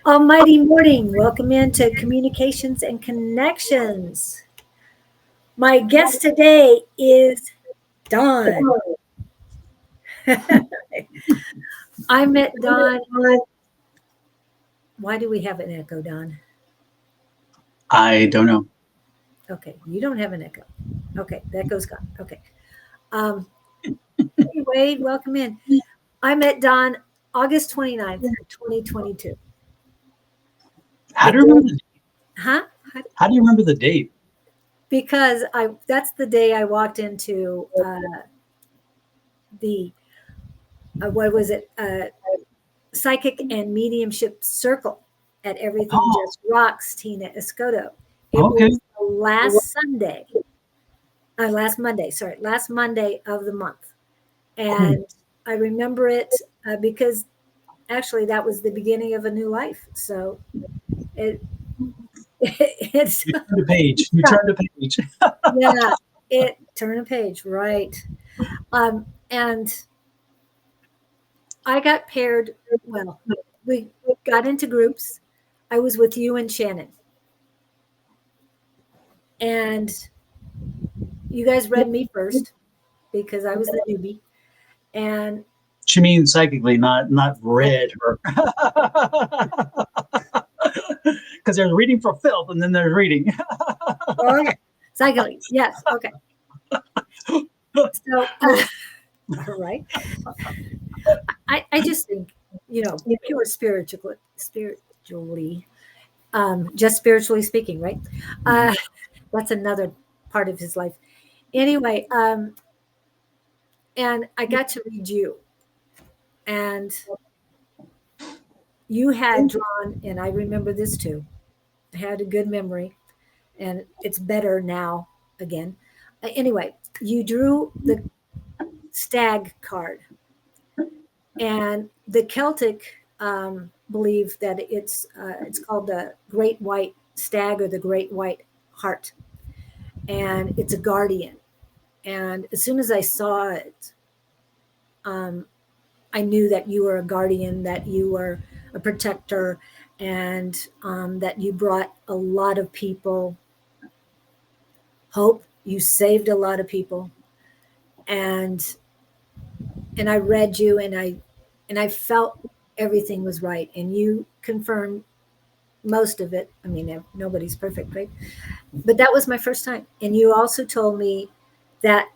Almighty morning. Welcome into Communications and Connections. My guest today is Dawn. I met Dawn. Why do we have an echo, Dawn? I don't know. Okay, you don't have an echo. Okay, the echo's gone. Okay. Um, anyway, welcome in. I met Dawn August 29th, 2022. How do you remember the, Huh? how do you remember the date? Because that's the day I walked into the what was it? Psychic and Mediumship Circle at Everything Oh, Just Rocks, Tina Escoto. It okay. was the last Sunday, last Monday of the month. And I remember it because actually that was the beginning of a new life. So it, it's, You turned a page. You turned a page. yeah, it turned a page, right. And I got paired, well, we got into groups. I was with you and Shannon. And you guys read me first because I was the newbie. And She means psychically, not read her. Because there's reading for filth, and then there's reading. okay, psychically, yes, okay. So, all right. I just think, pure spiritually, just spiritually speaking, right? That's another part of his life. Anyway, and I got to read you, and you had drawn, and I remember this too. I had a good memory, and it's better now again. Anyway, you drew the stag card, and the Celtic believe that it's called the Great White Stag or the Great White Hart, and it's a guardian. And as soon as I saw it, um, I knew that you were a guardian, that you were a protector, and that you brought a lot of people hope. You saved a lot of people, and I read you, and I felt everything was right, and you confirmed most of it. I mean, nobody's perfect, right? But that was my first time, and you also told me that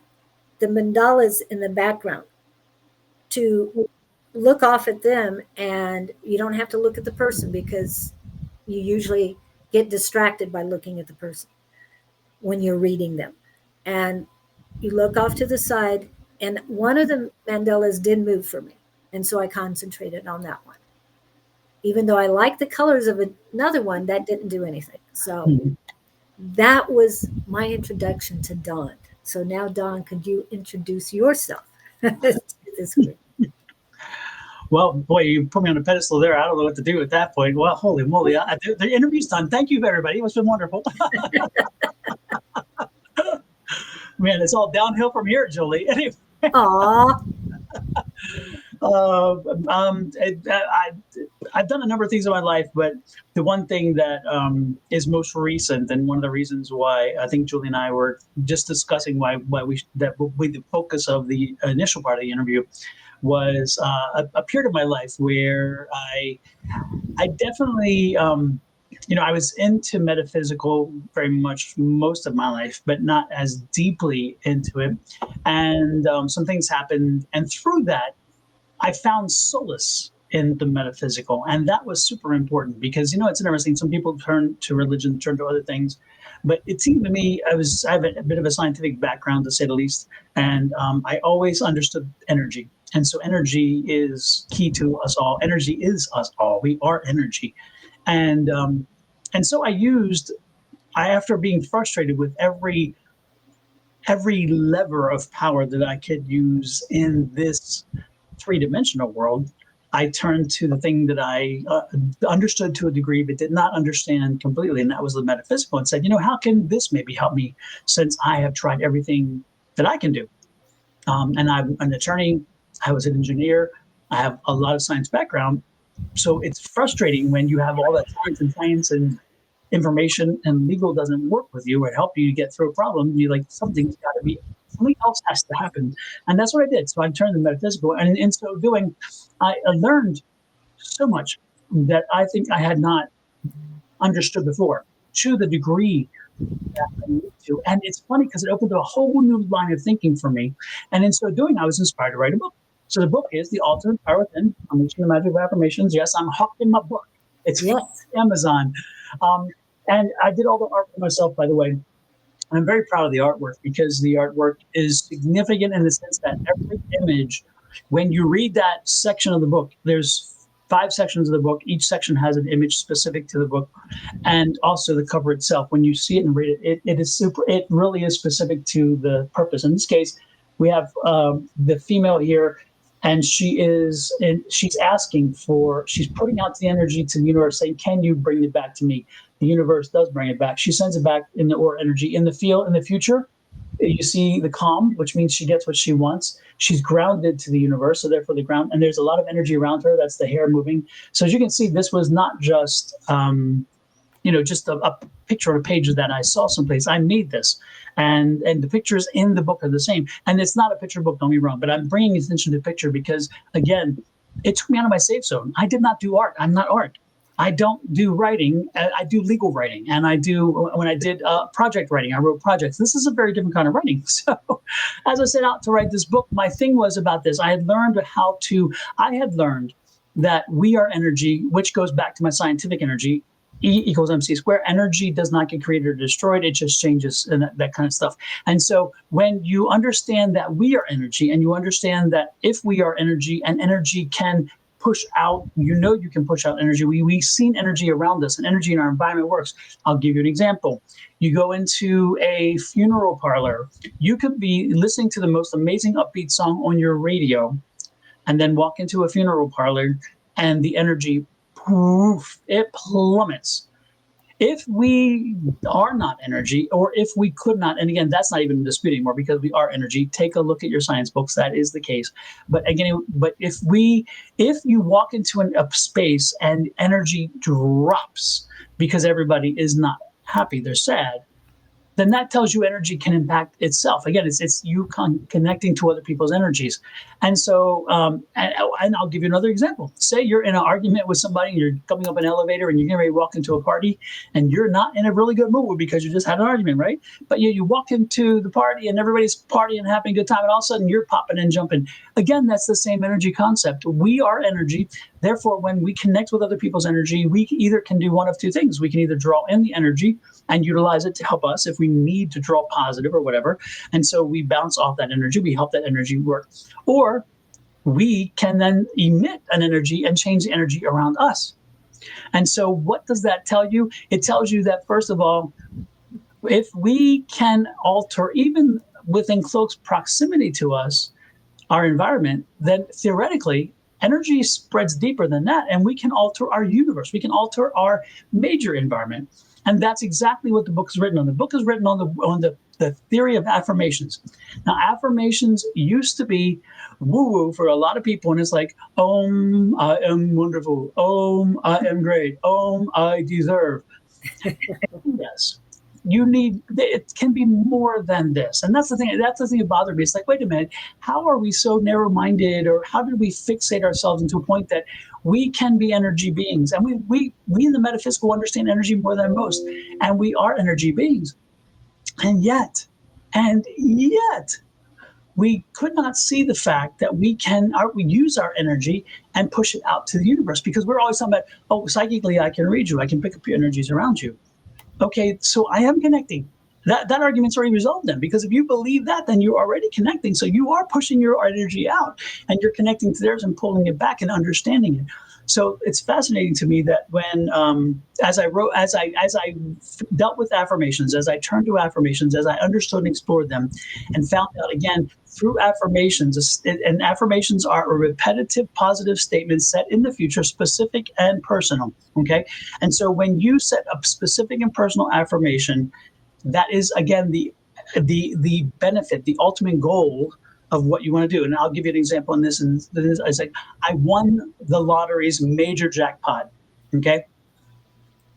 the mandalas in the background to look off at them, and you don't have to look at the person because you usually get distracted by looking at the person when you're reading them. And you look off to the side, and one of the mandalas did move for me. And so I concentrated on that one. Even though I liked the colors of another one, that didn't do anything. So that was my introduction to Dawn. So now, Dawn, could you introduce yourself to this group? Well, boy, you put me on a pedestal there. I don't know what to do at that point. Well, holy moly. The interview's done. Thank you, everybody. It's been wonderful. Man, it's all downhill from here, Julie. Anyway. Aw. I've done a number of things in my life, but the one thing that is most recent, and one of the reasons why I think Julie and I were just discussing why the focus of the initial part of the interview was a period of my life where I definitely I was into metaphysical very much most of my life, but not as deeply into it. And some things happened, and through that, I found solace in the metaphysical, and that was super important because it's interesting. Some people turn to religion, turn to other things, but it seemed to me I have a bit of a scientific background, to say the least, and I always understood energy, and so energy is key to us all. Energy is us all. We are energy, and so after being frustrated with every lever of power that I could use in this three-dimensional world, I turned to the thing that I understood to a degree, but did not understand completely, and that was the metaphysical, and said, how can this maybe help me, since I have tried everything that I can do? And I'm an attorney. I was an engineer. I have a lot of science background, So it's frustrating when you have all that science and information and legal doesn't work with you or help you get through a problem. You like something else has to happen, and that's what I did. So I turned to metaphysical, and in so doing, I learned so much that I think I had not understood before to the degree that I need to. And it's funny because it opened a whole new line of thinking for me. And in so doing, I was inspired to write a book. So the book is The Ultimate Power Within, Unleashing the Magic of Affirmations. Yes, I'm hooked in my book. It's Yes. Amazon. Um, and I did all the art for myself, by the way. I'm very proud of the artwork because the artwork is significant in the sense that every image, when you read that section of the book, there's 5 sections of the book. Each section has an image specific to the book, and also the cover itself. When you see it and read it, it is super. It really is specific to the purpose. In this case, we have the female here, and she's asking for. She's putting out the energy to the universe, saying, "Can you bring it back to me?" The universe does bring it back. She sends it back in the or energy in the field in the future. You see the calm, which means she gets what she wants. She's grounded to the universe, so therefore the ground. And there's a lot of energy around her. That's the hair moving. So as you can see, this was not just just a picture on a page that I saw someplace. I made this, and the pictures in the book are the same. And it's not a picture book, don't get me wrong, but I'm bringing attention to picture because again, it took me out of my safe zone. I did not do art. I'm not art. I don't do writing. I do legal writing, and I do when I did project writing. I wrote projects. This is a very different kind of writing. So, as I set out to write this book, my thing was about this. I had learned how to. I had learned that we are energy, which goes back to my scientific energy. E equals MC squared. Energy does not get created or destroyed. It just changes and that kind of stuff. And so when you understand that we are energy and you understand that if we are energy and energy can push out, you can push out energy. We've seen energy around us and energy in our environment works. I'll give you an example. You go into a funeral parlor. You could be listening to the most amazing upbeat song on your radio and then walk into a funeral parlor and the energy, poof, it plummets. If we are not energy, or if we could not, and again, that's not even in dispute anymore because we are energy. Take a look at your science books. That is the case. But again, if you walk into a space and energy drops because everybody is not happy, they're sad, then that tells you energy can impact itself. Again, it's you connecting to other people's energies. And so, and I'll give you another example. Say you're in an argument with somebody, and you're coming up an elevator, and you're getting ready to walk into a party, and you're not in a really good mood because you just had an argument, right? But you walk into the party, and everybody's partying and having a good time, and all of a sudden you're popping and jumping. Again, that's the same energy concept. We are energy. Therefore, when we connect with other people's energy, we either can do one of two things. We can either draw in the energy and utilize it to help us if we need to draw positive or whatever. And so we bounce off that energy. We help that energy work. Or we can then emit an energy and change the energy around us. And so what does that tell you? It tells you that, first of all, if we can alter, even within close proximity to us, our environment, then theoretically, energy spreads deeper than that, and we can alter our universe. We can alter our major environment. And that's exactly what the book is written on. The book is written on the theory of affirmations. Now, affirmations used to be woo-woo for a lot of people, and it's like, I am wonderful. I am great. I deserve. Yes. It can be more than this. And that's the thing that bothered me. It's like, wait a minute, how are we so narrow-minded, or how did we fixate ourselves into a point that we can be energy beings? And we in the metaphysical understand energy more than most, and we are energy beings. And yet, we could not see the fact that we use our energy and push it out to the universe, because we're always talking about, psychically I can read you, I can pick up your energies around you. Okay, so I am connecting. That argument's already resolved then, because if you believe that, then you're already connecting. So you are pushing your energy out, and you're connecting to theirs and pulling it back and understanding it. So it's fascinating to me that when, as I dealt with affirmations, as I turned to affirmations, as I understood and explored them, and found out again through affirmations, and affirmations are a repetitive positive statement set in the future, specific and personal. Okay, and so when you set a specific and personal affirmation, that is again the benefit, the ultimate goal of what you want to do. And I'll give you an example on this. And it's like, I won the lottery's major jackpot. Okay.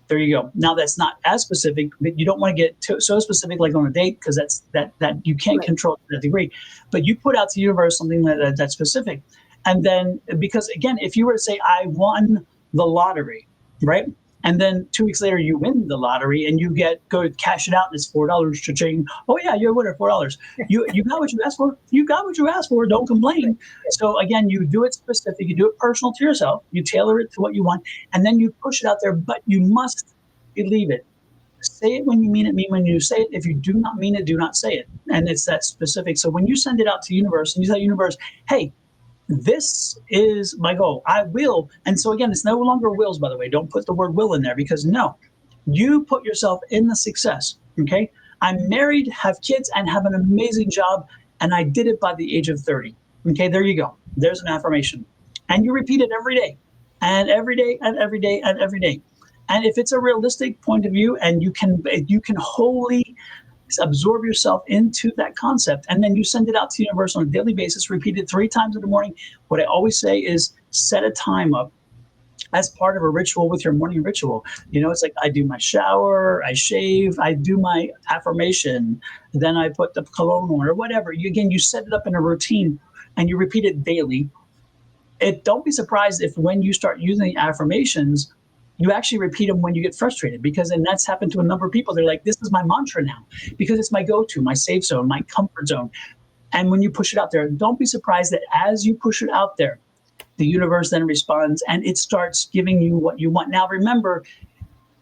There you go. Now that's not as specific, but you don't want to get so specific like on a date, because that you can't Right. control to that degree. But you put out to the universe something that's specific, and then because again, if you were to say I won the lottery, right, and then 2 weeks later you win the lottery and you go to cash it out and it's $4 to change. Oh yeah, you're a winner, $4. You got what you asked for. You got what you asked for. Don't complain. So again, you do it specific. You do it personal to yourself. You tailor it to what you want, and then you push it out there, but you must believe it. Say it when you mean when you say it. If you do not mean it, do not say it. And it's that specific. So when you send it out to the universe and you tell the universe, hey, this is my goal. I will. And so again, it's no longer wills, by the way. Don't put the word will in there, because no, you put yourself in the success. Okay. I'm married, have kids, and have an amazing job. And I did it by the age of 30. Okay. There you go. There's an affirmation. And you repeat it every day and every day and every day and every day. And if it's a realistic point of view and you can wholly absorb yourself into that concept, and then you send it out to the universe on a daily basis, repeat it 3 times in the morning. What I always say is set a time up as part of a ritual with your morning ritual. It's like I do my shower, I shave, I do my affirmation, then I put the cologne on or whatever. You set it up in a routine and you repeat it daily. Don't be surprised if when you start using the affirmations, you actually repeat them when you get frustrated, because then that's happened to a number of people. They're like, this is my mantra now because it's my go-to, my safe zone, my comfort zone. And when you push it out there, don't be surprised that as you push it out there, the universe then responds and it starts giving you what you want. Now, remember,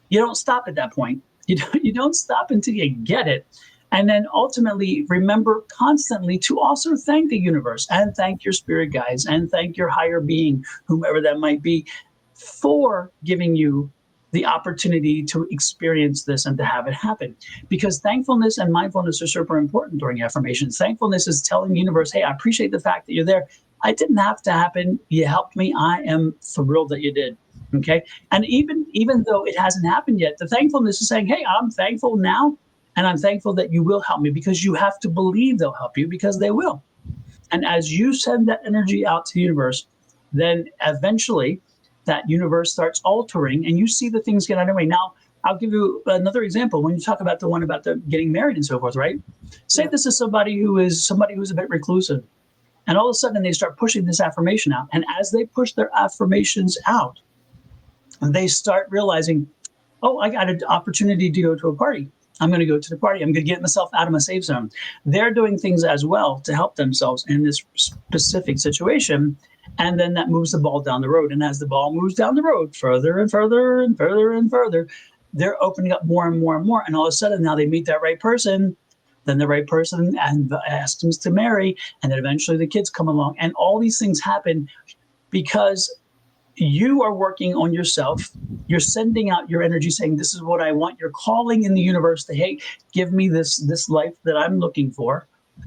you don't stop at that point. You don't stop until you get it. And then ultimately, remember constantly to also thank the universe and thank your spirit guides and thank your higher being, whomever that might be, for giving you the opportunity to experience this and to have it happen. Because thankfulness and mindfulness are super important during affirmations. Thankfulness is telling the universe, hey, I appreciate the fact that you're there. I didn't have to happen. You helped me. I am thrilled that you did. Okay. And even though it hasn't happened yet, the thankfulness is saying, hey, I'm thankful now. And I'm thankful that you will help me, because you have to believe they'll help you, because they will. And as you send that energy out to the universe, then eventually that universe starts altering and you see the things get underway. Now, I'll give you another example. When you talk about the one about the getting married and so forth, right? Say Yeah. this is somebody who's a bit reclusive. And all of a sudden they start pushing this affirmation out. And as they push their affirmations out, they start realizing, oh, I got an opportunity to go to a party. I'm going to go to the party. I'm going to get myself out of my safe zone. They're doing things as well to help themselves in this specific situation. And then that moves the ball down the road. And as the ball moves down the road further and further and further and further, they're opening up more and more and more. And all of a sudden now they meet that right person, then the right person and asks them to marry. And then eventually the kids come along. And all these things happen because you are working on yourself. You're sending out your energy saying, this is what I want. You're calling in the universe to, hey, give me this life that I'm looking for.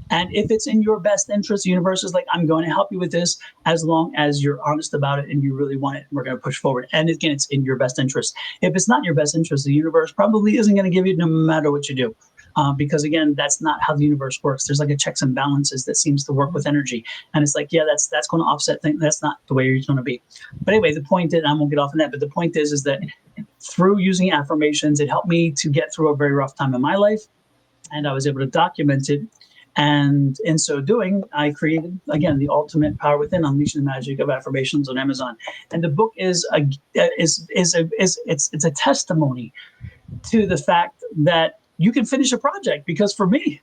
And if it's in your best interest, the universe is like, I'm going to help you with this as long as you're honest about it and you really want it. We're going to push forward. And again, it's in your best interest. If it's not in your best interest, the universe probably isn't going to give you no matter what you do. Because again, that's not how the universe works. There's like a checks and balances that seems to work with energy. And it's like, yeah, that's going to offset things. That's not the way you're going to be. But anyway, the point is, I won't get off on that, but the point is that through using affirmations, it helped me to get through a very rough time in my life. And I was able to document it. And in so doing, I created, again, the ultimate power within, unleashing the magic of affirmations on Amazon. And the book it's a testimony to the fact that you can finish a project. Because for me,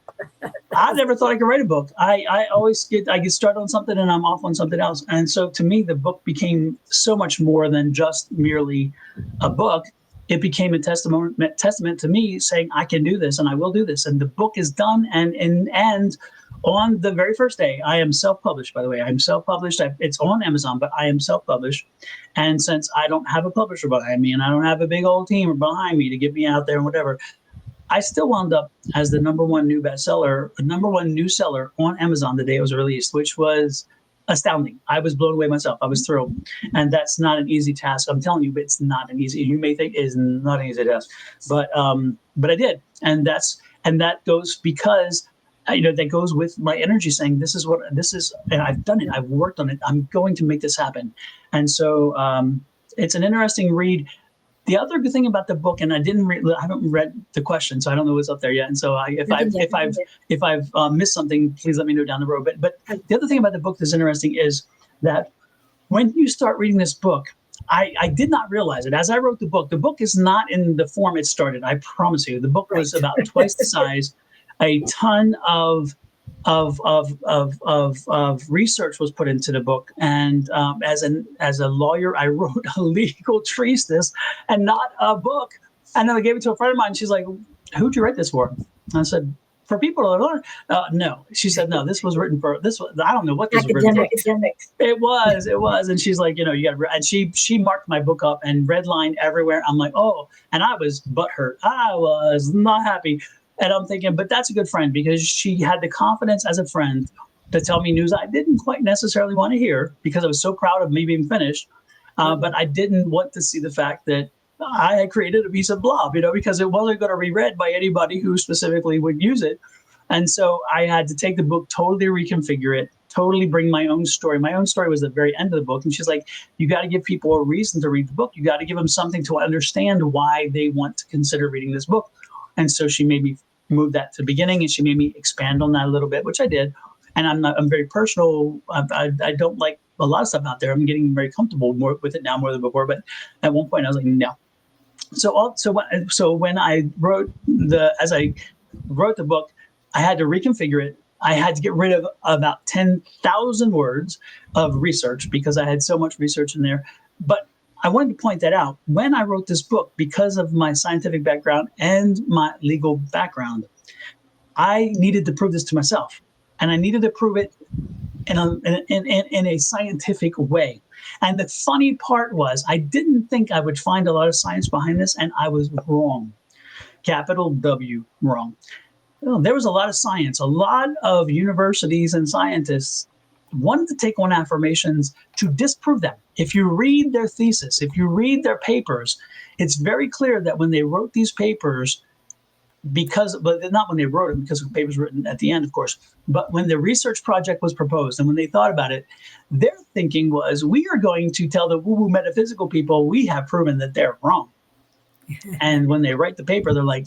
I never thought I could write a book. I always get started on something and I'm off on something else. And so to me, the book became so much more than just merely a book. It became a testament to me saying, I can do this and I will do this. And the book is done. And on the very first day, I am self-published, by the way. I'm self-published. It's on Amazon, but I am self-published. And since I don't have a publisher behind me and I don't have a big old team behind me to get me out there and whatever, I still wound up as the number one new seller on Amazon the day it was released, which was astounding. I was blown away myself. I was thrilled. And that's not an easy task. I'm telling you, but it's not an easy. You may think it is not an easy task, but I did. And that goes because that goes with my energy saying, this is, and I've done it. I've worked on it. I'm going to make this happen. And so it's an interesting read. The other good thing about the book, and I haven't read the question, so I don't know what's up there yet. And so if I've missed something, please let me know down the road. But the other thing about the book that's interesting is that when you start reading this book, I did not realize it. As I wrote the book is not in the form it started. I promise you, the book was about twice the size. A ton of research was put into the book, and as a lawyer, I wrote a legal treatise and not a book. And then I gave it to a friend of mine. She's like, "Who'd you write this for?" And I said, "For people to learn." No, she said, "No, this was written for this. I don't know what this was written for." Academics. It was, and she's like, you got, and she marked my book up and redlined everywhere. I'm like, oh, and I was butthurt. I was not happy. And I'm thinking, but that's a good friend because she had the confidence as a friend to tell me news I didn't quite necessarily want to hear because I was so proud of me being finished. But I didn't want to see the fact that I had created a piece of blob, because it wasn't going to be read by anybody who specifically would use it. And so I had to take the book, totally reconfigure it, totally bring my own story. My own story was the very end of the book. And she's like, you got to give people a reason to read the book. You got to give them something to understand why they want to consider reading this book. And so she made me move that to the beginning, and she made me expand on that a little bit, which I did. And I'm very personal. I don't like a lot of stuff out there. I'm getting very comfortable with it now more than before. But at one point I was like, no. So when I wrote the book, I had to reconfigure it. I had to get rid of about 10,000 words of research because I had so much research in there. But I wanted to point that out. When I wrote this book, because of my scientific background and my legal background, I needed to prove this to myself. And I needed to prove it in a scientific way. And the funny part was, I didn't think I would find a lot of science behind this, and I was wrong. Capital W, wrong. There was a lot of science. A lot of universities and scientists wanted to take on affirmations to disprove them. If you read their thesis, if you read their papers, it's very clear that when they wrote these papers, but not when they wrote it, because the paper's written at the end, of course, but when the research project was proposed and when they thought about it, their thinking was, we are going to tell the woo-woo metaphysical people we have proven that they're wrong. And when they write the paper, they're like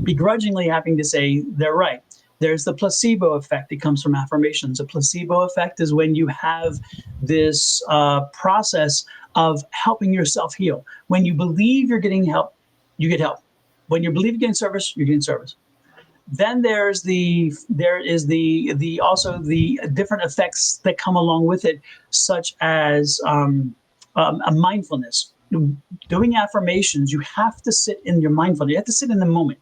begrudgingly having to say they're right. There's the placebo effect that comes from affirmations. A placebo effect is when you have this process of helping yourself heal. When you believe you're getting help, you get help. When you believe you're getting service, you're getting service. Then there is the also the different effects that come along with it, such as a mindfulness. Doing affirmations, you have to sit in your mindfulness. You have to sit in the moment.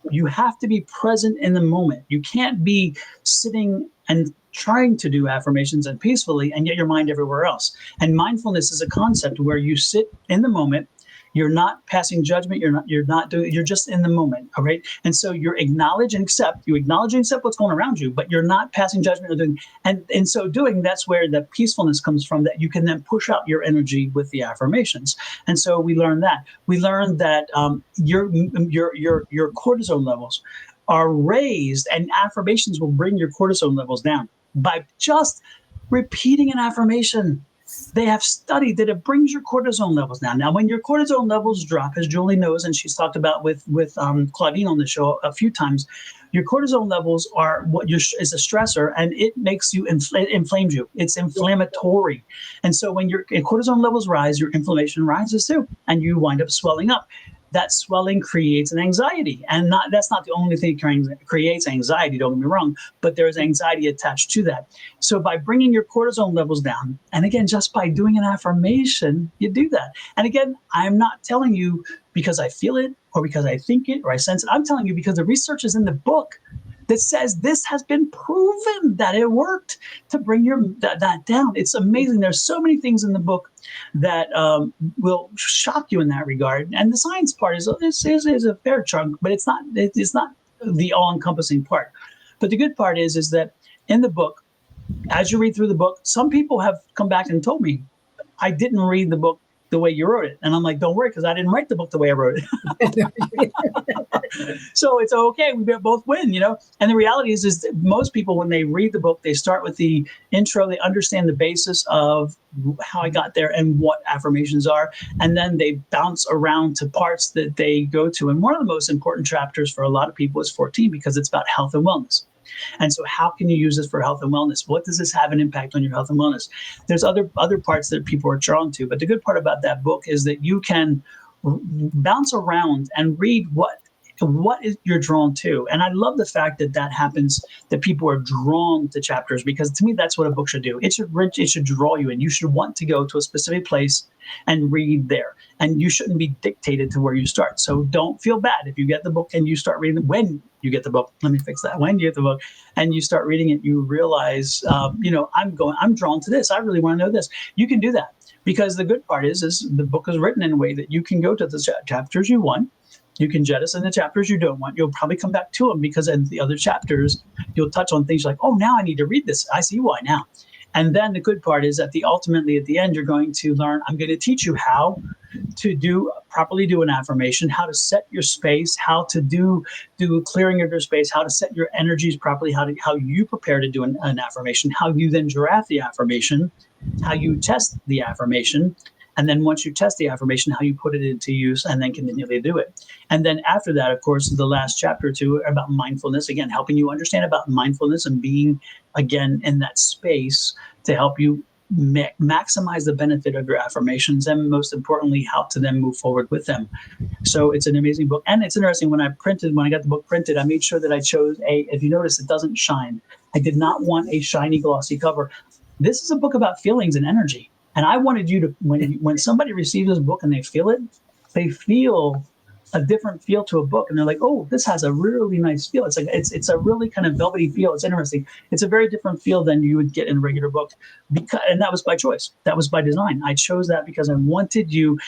You have to be present in the moment. You can't be sitting and trying to do affirmations and peacefully and get your mind everywhere else. And mindfulness is a concept where you sit in the moment. You're not passing judgment. You're just in the moment. All right. And so you acknowledge and accept what's going around you, but you're not passing judgment or doing, and in so doing, that's where the peacefulness comes from, that you can then push out your energy with the affirmations. And so we learned that. We learned that your cortisol levels are raised, and affirmations will bring your cortisol levels down by just repeating an affirmation. They have studied that it brings your cortisol levels down. Now, when your cortisol levels drop, as Julie knows, and she's talked about with Claudine on the show a few times, your cortisol levels are is a stressor, and it makes you it inflames you. It's inflammatory, and so when your cortisol levels rise, your inflammation rises too, and you wind up swelling up. That swelling creates an anxiety, and that's not the only thing that creates anxiety. Don't get me wrong, but there is anxiety attached to that. So by bringing your cortisol levels down, and again, just by doing an affirmation, you do that. And again, I'm not telling you because I feel it or because I think it or I sense it. I'm telling you because the research is in the book that says this has been proven that it worked to bring that down. It's amazing. There's so many things in the book that will shock you in that regard. And the science part is a fair chunk, but it's not the all-encompassing part. But the good part is that in the book, as you read through the book, some people have come back and told me, I didn't read the book the way you wrote it. And I'm like, don't worry, because I didn't write the book the way I wrote it. So it's okay. We both win, And the reality is that most people, when they read the book, they start with the intro. They understand the basis of how I got there and what affirmations are. And then they bounce around to parts that they go to. And one of the most important chapters for a lot of people is 14, because it's about health and wellness. And so how can you use this for health and wellness? What does this have an impact on your health and wellness? There's other parts that people are drawn to. But the good part about that book is that you can bounce around and read what is you're drawn to. And I love the fact that happens, that people are drawn to chapters, because to me, that's what a book should do. It should draw you in. You should want to go to a specific place and read there. And you shouldn't be dictated to where you start. So don't feel bad if you get the book and you start reading. When you get the book, let me fix that. When you get the book and you start reading it, you realize, I'm drawn to this. I really want to know this. You can do that, because the good part is the book is written in a way that you can go to the chapters you want. You can jettison the chapters you don't want. You'll probably come back to them, because in the other chapters, you'll touch on things like, oh, now I need to read this. I see why now. And then the good part is ultimately at the end, you're going to learn, I'm going to teach you how to properly do an affirmation, how to set your space, how to do clearing of your space, how to set your energies properly, how you prepare to do an affirmation, how you then draft the affirmation, how you test the affirmation. And then once you test the affirmation, how you put it into use and then continually do it. And then after that, of course, the last chapter or two about mindfulness, again, helping you understand about mindfulness and being, again, in that space to help you maximize the benefit of your affirmations, and most importantly, how to then move forward with them. So it's an amazing book. And it's interesting, when I got the book printed, I made sure that I chose if you notice, it doesn't shine. I did not want a shiny, glossy cover. This is a book about feelings and energy. And I wanted you to, when somebody receives this book and they feel it, they feel a different feel to a book, and they're like, "Oh, this has a really nice feel." It's like it's a really kind of velvety feel. It's interesting. It's a very different feel than you would get in a regular book, and that was by choice. That was by design. I chose that because I wanted you.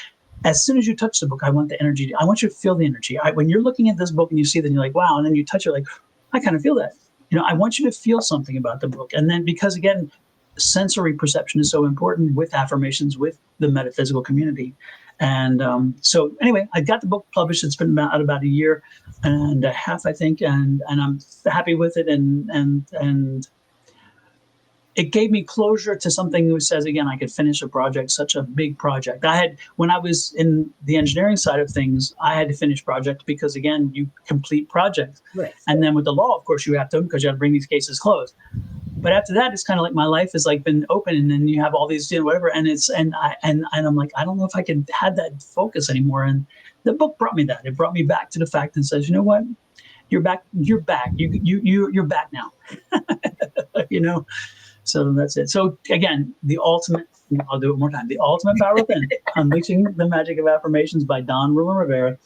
As soon as you touch the book, I want the energy. I want you to feel the energy. When you're looking at this book and you see that, you're like, "Wow!" And then you touch it, like, I kind of feel that. I want you to feel something about the book, and then because again, sensory perception is so important with affirmations, with the metaphysical community. And so anyway, I got the book published. It's been out about a year and a half, I think, and I'm happy with it. And it gave me closure to something that says, again, I could finish a project, such a big project. When I was in the engineering side of things, I had to finish projects because, again, you complete projects. Right. And then with the law, of course, you have to, because you have to bring these cases closed. But after that, it's kind of like my life has like been open, and then you have all these, whatever. And I'm like, I don't know if I can have that focus anymore. And the book brought me that. It brought me back to the fact and says, you know what? You're back. You're back. You're back now. So that's it. So again, I'll do it one more time. The Ultimate Power Within, Unleashing the Magic of Affirmations by Don Rumer-Rivera.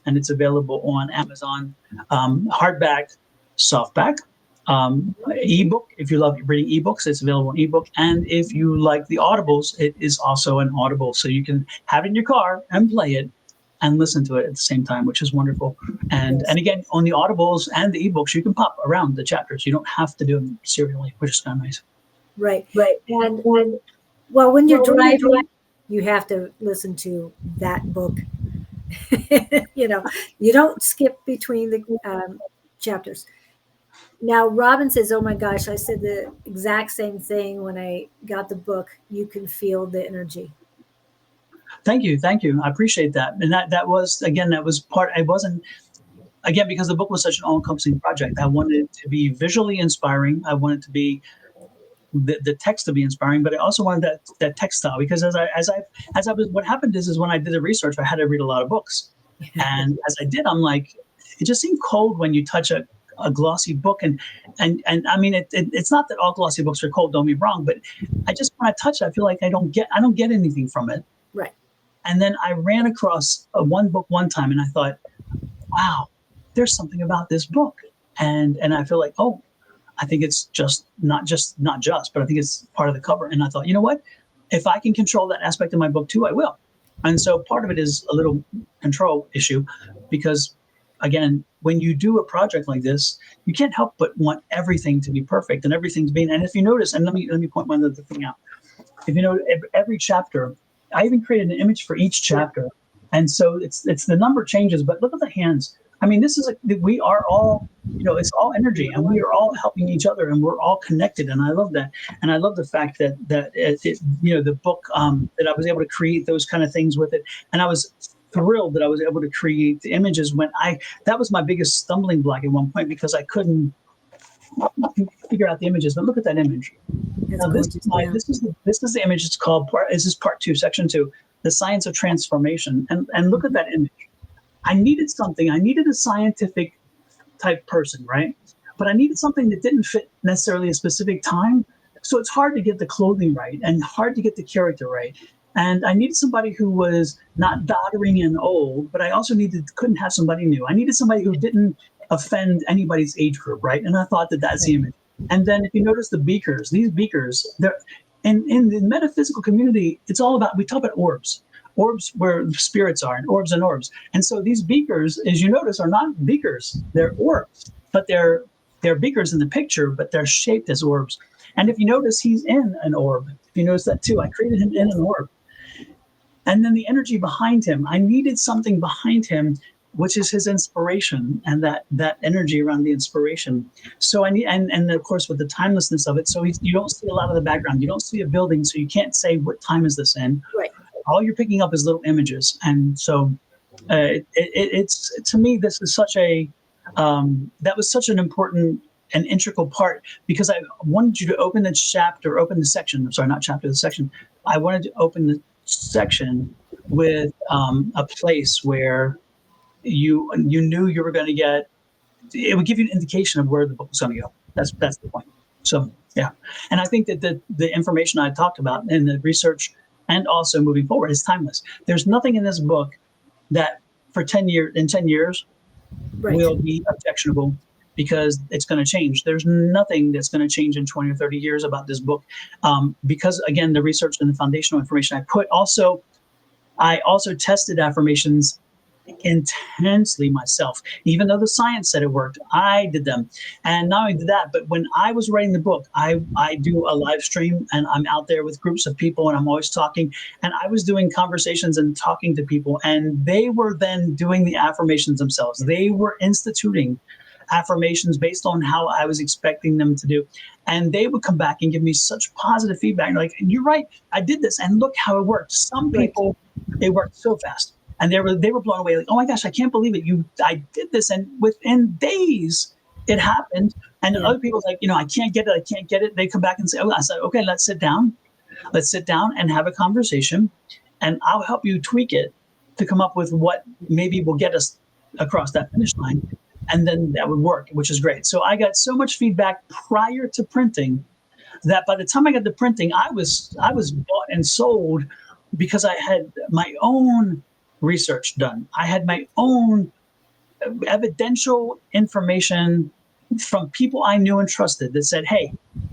And it's available on Amazon, hardback, softback, ebook. If you love reading ebooks, it's available in ebook. And if you like the audibles, it is also an audible. So you can have it in your car and play it and listen to it at the same time, which is wonderful. And again, on the audibles and the ebooks, you can pop around the chapters. You don't have to do them serially, which is kind of nice. Right. And when you're driving, you have to listen to that book. You don't skip between the chapters. Now, Robin says, "Oh my gosh, I said the exact same thing when I got the book. You can feel the energy." Thank you. I appreciate that. And that was part. I wasn't, again, because the book was such an all-encompassing project. I wanted it to be visually inspiring. I wanted to be the text to be inspiring, but I also wanted that text style, because what happened is when I did the research, I had to read a lot of books, and as I did, I'm like, it just seemed cold when you touch a glossy book, and I mean, it's not that all glossy books are cold. Don't be wrong, but I just, when I touch it, I feel like I don't get anything from it. Right. And then I ran across one book one time, and I thought, wow, there's something about this book, and I feel like, oh, I think it's not just, but I think it's part of the cover. And I thought, you know what? If I can control that aspect of my book too, I will. And so part of it is a little control issue, because again, when you do a project like this, you can't help but want everything to be perfect and everything to be. And if you notice, and let me point one other thing out. If you know, every chapter, I even created an image for each chapter, and so it's the number changes, but look at the hands. I mean, this is we are all, it's all energy, and we are all helping each other, and we're all connected, and I love that, and I love the fact that the book, that I was able to create those kind of things with it, and I was thrilled that I was able to create the images when I that was my biggest stumbling block at one point because I couldn't figure out the images. But look at that image. That's Now gorgeous. Yeah. this is the image. It's called this is part two, section two, the science of transformation. And look at that image. I needed something. I needed a scientific type person, right? But I needed something that didn't fit necessarily a specific time. So it's hard to get the clothing right and hard to get the character right. And I needed somebody who was not doddering and old, but I also couldn't have somebody new. I needed somebody who didn't offend anybody's age group, right? And I thought that that's the image. And then if you notice the beakers, these beakers, they're in the metaphysical community, it's all about, we talk about orbs. Orbs where spirits are, and orbs. And so these beakers, as you notice, are not beakers. They're orbs, but they're beakers in the picture, but they're shaped as orbs. And if you notice, he's in an orb. If you notice that too, I created him in an orb. And then the energy behind him, I needed something behind him, which is his inspiration and that energy around the inspiration. So I need, and of course with the timelessness of it. So you don't see a lot of the background. You don't see a building, so you can't say what time is this in. Right. All you're picking up is little images, and so it's to me this is such a that was such an important and integral part because I wanted you to open the section. I'm sorry, not chapter, the section. I wanted to open the section with a place where you knew you were going to get. It would give you an indication of where the book was going to go. That's the point. So yeah, and I think that the information I talked about in the research and also moving forward is timeless. There's nothing in this book that in 10 years Right. will be objectionable because it's going to change. There's nothing that's going to change in 20 or 30 years about this book because again, the research and the foundational information I also tested affirmations intensely myself. Even though the science said it worked, I did them. And not only did that, but when I was writing the book, I do a live stream and I'm out there with groups of people and I'm always talking. And I was doing conversations and talking to people, and they were then doing the affirmations themselves. They were instituting affirmations based on how I was expecting them to do. And they would come back and give me such positive feedback. Like, you're right, I did this and look how it worked. Some people, it worked so fast. And they were blown away, like, oh my gosh, I can't believe it. I did this, and within days it happened. And other people's like, I can't get it. They come back and say, oh, I said, okay, let's sit down and have a conversation, and I'll help you tweak it to come up with what maybe will get us across that finish line, and then that would work, which is great. So I got so much feedback prior to printing that by the time I got to printing, I was bought and sold because I had my own research done. I had my own evidential information from people I knew and trusted that said, hey,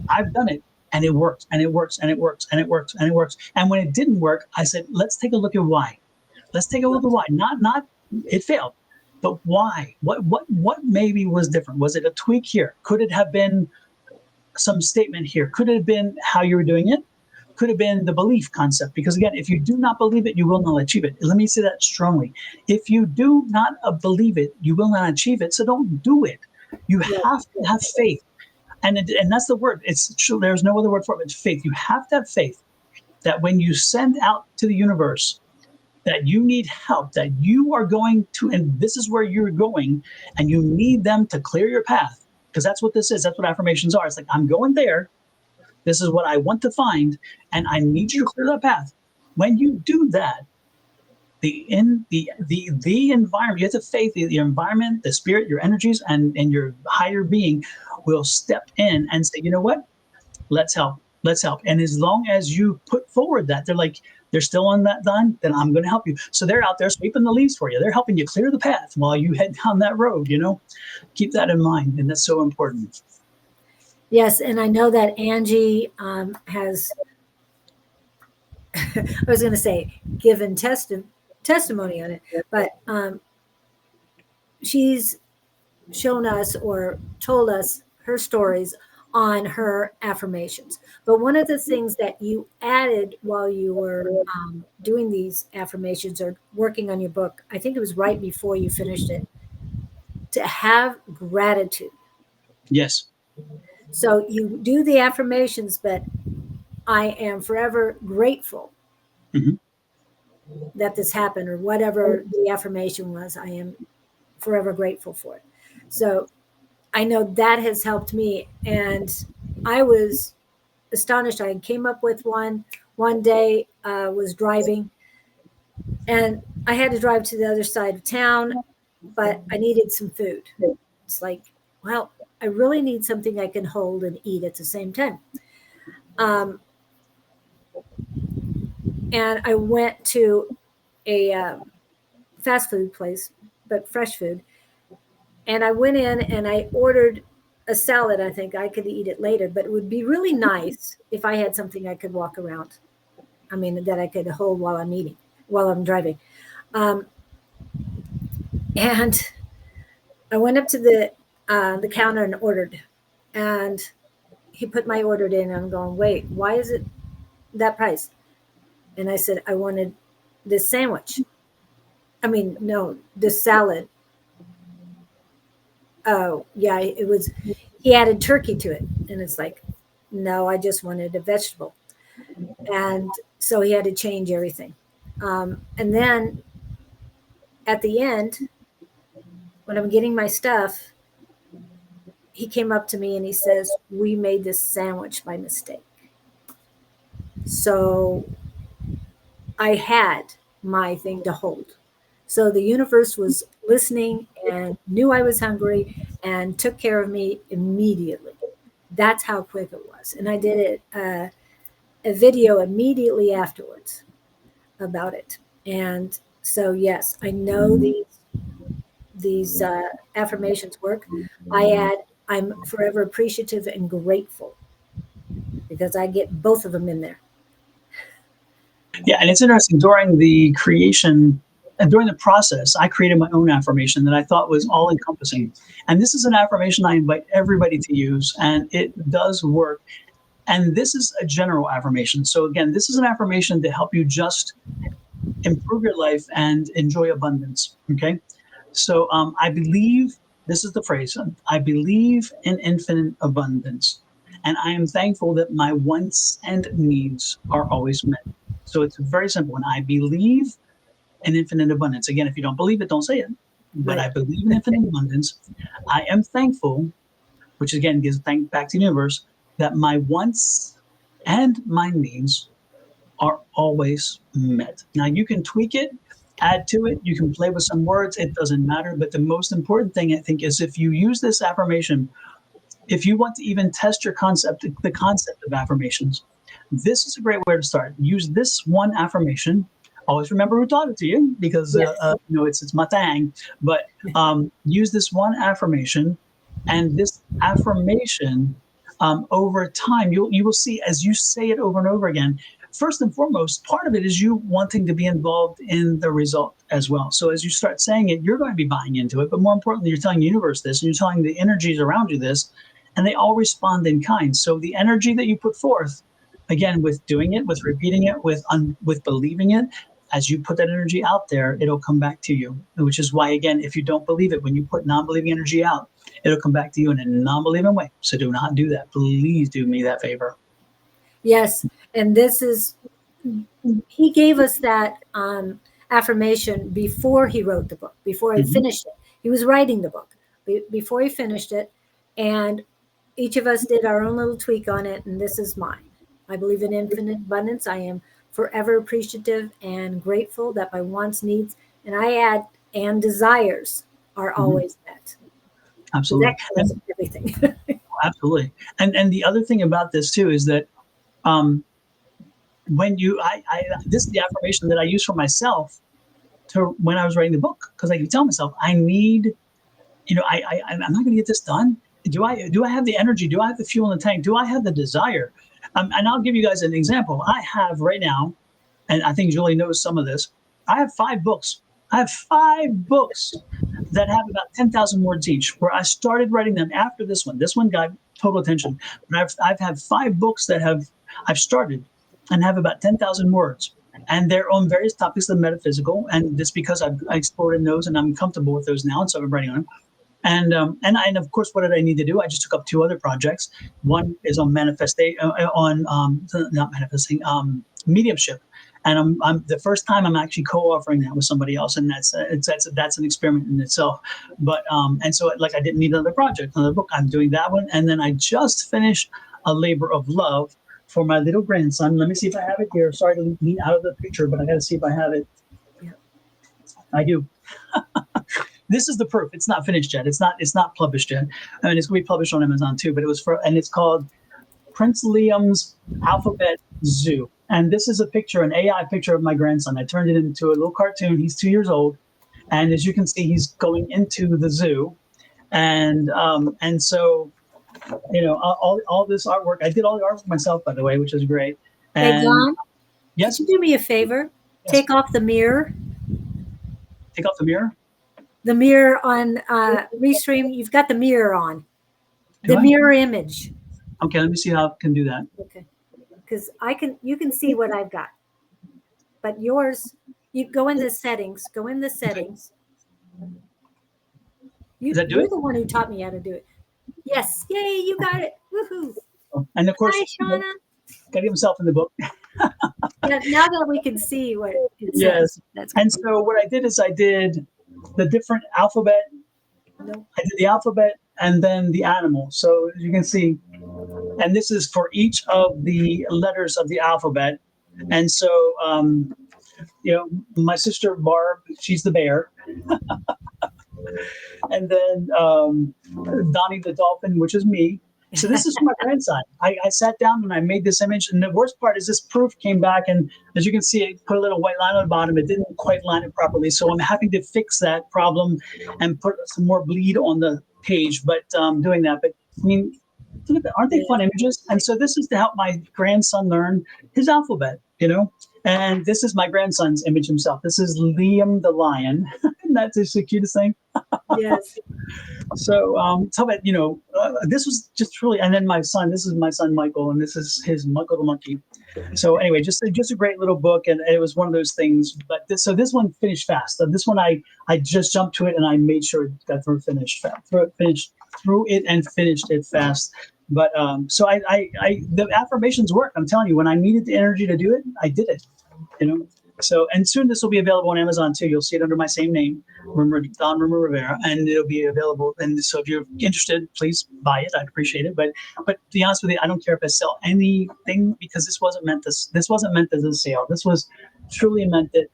I've done it and it works and it works and it works and it works and it works. And when it didn't work, I said, let's take a look at why. Let's take a look at why. Not it failed, but why? What maybe was different? Was it a tweak here? Could it have been some statement here? Could it have been how you were doing it? Could have been the belief concept. Because again, if you do not believe it, you will not achieve it. Let me say that strongly. If you do not believe it, you will not achieve it. So don't do it. You have to have faith. And that's the word. It's true. There's no other word for it. It's faith. You have to have faith that when you send out to the universe that you need help, that you are going to, and this is where you're going, and you need them to clear your path. Because that's what this is. That's what affirmations are. It's like, I'm going there. This is what I want to find, and I need you to clear that path. When you do that, the environment, you have to faith, the environment, the spirit, your energies, and your higher being will step in and say, you know what? Let's help. Let's help. And as long as you put forward that, they're still on that line, then I'm going to help you. So they're out there sweeping the leaves for you. They're helping you clear the path while you head down that road, Keep that in mind, and that's so important. Yes, and I know that Angie has, I was going to say, given testimony on it, but she's shown us or told us her stories on her affirmations. But one of the things that you added while you were doing these affirmations or working on your book, I think it was right before you finished it, to have gratitude. Yes. So you do the affirmations, but I am forever grateful Hmm. that this happened, or whatever the affirmation was. I am forever grateful for it. So I know that has helped me. And I was astonished. I came up with one day, was driving, and I had to drive to the other side of town, but I needed some food. It's like, well, I really need something I can hold and eat at the same time. Um, and I went to a fast food place, but fresh food. And I went in and I ordered a salad. I think I could eat it later, but it would be really nice if I had something I could walk around. I mean, that I could hold while I'm eating, while I'm driving. Um, and I went up to the counter and ordered, and he put my order in. And I'm going, wait, why is it that price? And I said, I wanted this sandwich. I mean, no, this salad. Oh, yeah, it was. He added turkey to it, and it's like, no, I just wanted a vegetable. And so he had to change everything. And then at the end, when I'm getting my stuff, he came up to me and he says, we made this sandwich by mistake. So I had my thing to hold. So the universe was listening and knew I was hungry and took care of me immediately. That's how quick it was. And I did it, a video immediately afterwards about it. And so, yes, I know these affirmations work. I add, I'm forever appreciative and grateful because I get both of them in there. Yeah, and it's interesting during the creation and during the process, I created my own affirmation that I thought was all encompassing. And this is an affirmation I invite everybody to use, and it does work. And this is a general affirmation. So, again, this is an affirmation to help you just improve your life and enjoy abundance. Okay. So, I believe this is the phrase I believe in infinite abundance. And I am thankful that my wants and needs are always met. So, it's very simple. And I believe in infinite abundance. Again, if you don't believe it, don't say it. But Right. I believe in infinite abundance. I am thankful, which again gives thank back to the universe, that my wants and my needs are always met. Now you can tweak it, add to it, you can play with some words, it doesn't matter. But the most important thing I think is if you use this affirmation, if you want to even test your concept, the concept of affirmations, this is a great way to start. Use this one affirmation. Always remember who taught it to you because Yes. it's my thing. But use this one affirmation, and this affirmation over time you will see as you say it over and over again. First and foremost, part of it is you wanting to be involved in the result as well. So as you start saying it, you're going to be buying into it. But more importantly, you're telling the universe this, and you're telling the energies around you this, and they all respond in kind. So the energy that you put forth, again, with doing it, with repeating it, with believing it, as you put that energy out there, it'll come back to you. Which is why, again, if you don't believe it, when you put non-believing energy out, it'll come back to you in a non-believing way. So do not do that. Please do me that favor. Yes. And this is, he gave us that affirmation before he wrote the book, before he Mhm. finished it. He was writing the book before he finished it. And each of us did our own little tweak on it. And this is mine. I believe in infinite abundance. I am forever appreciative and grateful that my wants, needs, and I add, and desires are Mhm. always met. So that Absolutely. covers everything. Absolutely. And the other thing about this too is that um, when I this is the affirmation that I use for myself to when I was writing the book because I can tell myself I need, I'm not going to get this done. Do I have the energy? Do I have the fuel in the tank? Do I have the desire? And I'll give you guys an example. I have right now, and I think Julie knows some of this. I have 5 books. I have 5 books that have about 10,000 words each, where I started writing them after this one. This one got total attention. But I've had 5 books that I've started and have about 10,000 words. And they're on various topics of the metaphysical. And just because I explored in those and I'm comfortable with those now. And so I'm writing on them. And of course, what did I need to do? I just took up 2 other projects. One is on not manifesting, mediumship, and I'm the first time I'm actually co-authoring that with somebody else, and that's an experiment in itself. But and so like I didn't need another project, another book. I'm doing that one, and then I just finished a labor of love for my little grandson. Let me see if I have it here. Sorry to lean out of the picture, but I got to see if I have it. Yeah. I do. This is the proof. It's not finished yet. It's not published yet. I mean, it's going to be published on Amazon too. But it's called Prince Liam's Alphabet Zoo. And this is a picture, an AI picture of my grandson. I turned it into a little cartoon. He's 2 years old, and as you can see, he's going into the zoo, and so all this artwork. I did all the artwork myself, by the way, which is great. Hey, And Don, yes, could you do me a favor? yes. Take off the mirror. Take off the mirror. The mirror on Restream, you've got the mirror on. Do The I? mirror image. Okay, let me see how I can do that. Okay. Because you can see what I've got. But yours, you go into settings. Go in the settings. Does that do You're it? the one who taught me how to do it. Yes. Yay, you got it. Woohoo. And of course, Hi, Shauna. got to get himself in the book. Now that we can see what it says. Yes. That's And so what I did is I did the different alphabet. no. I did the alphabet and then the animal. So as you can see, and this is for each of the letters of the alphabet. And so, my sister Barb, she's the bear. And then Donnie the dolphin, which is me. So this is my grandson. I sat down and I made this image. And the worst part is this proof came back. And as you can see, it put a little white line on the bottom. It didn't quite line it properly. So I'm having to fix that problem and put some more bleed on the page. But doing that. But I mean, aren't they fun images? And so this is to help my grandson learn his alphabet, And this is my grandson's image himself. This is Liam the lion. Isn't that just the cutest thing? Yes. So, this was just really, and then my son, this is my son, Michael, and this is his Michael the monkey. So anyway, just a great little book. And it was one of those things, but this one finished fast. So this one, I just jumped to it and I made sure it got finished it fast. But, so the affirmations work. I'm telling you, when I needed the energy to do it, I did it, So, and soon this will be available on Amazon too. You'll see it under my same name, Don Rumer-Rivera, and it'll be available. And so if you're interested, please buy it. I'd appreciate it. But to be honest with you, I don't care if I sell anything because this wasn't meant as a sale. This was truly meant that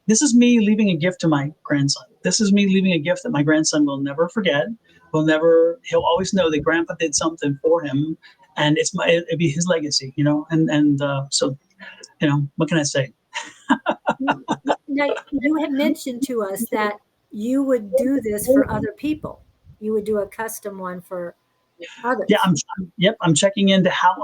this is me leaving a gift to my grandson. This is me leaving a gift that my grandson will never forget. He'll always know that grandpa did something for him, and it'd be his legacy, so, what can I say? Now, you had mentioned to us that you would do this for other people. You would do a custom one for others. Yeah, I'm checking into how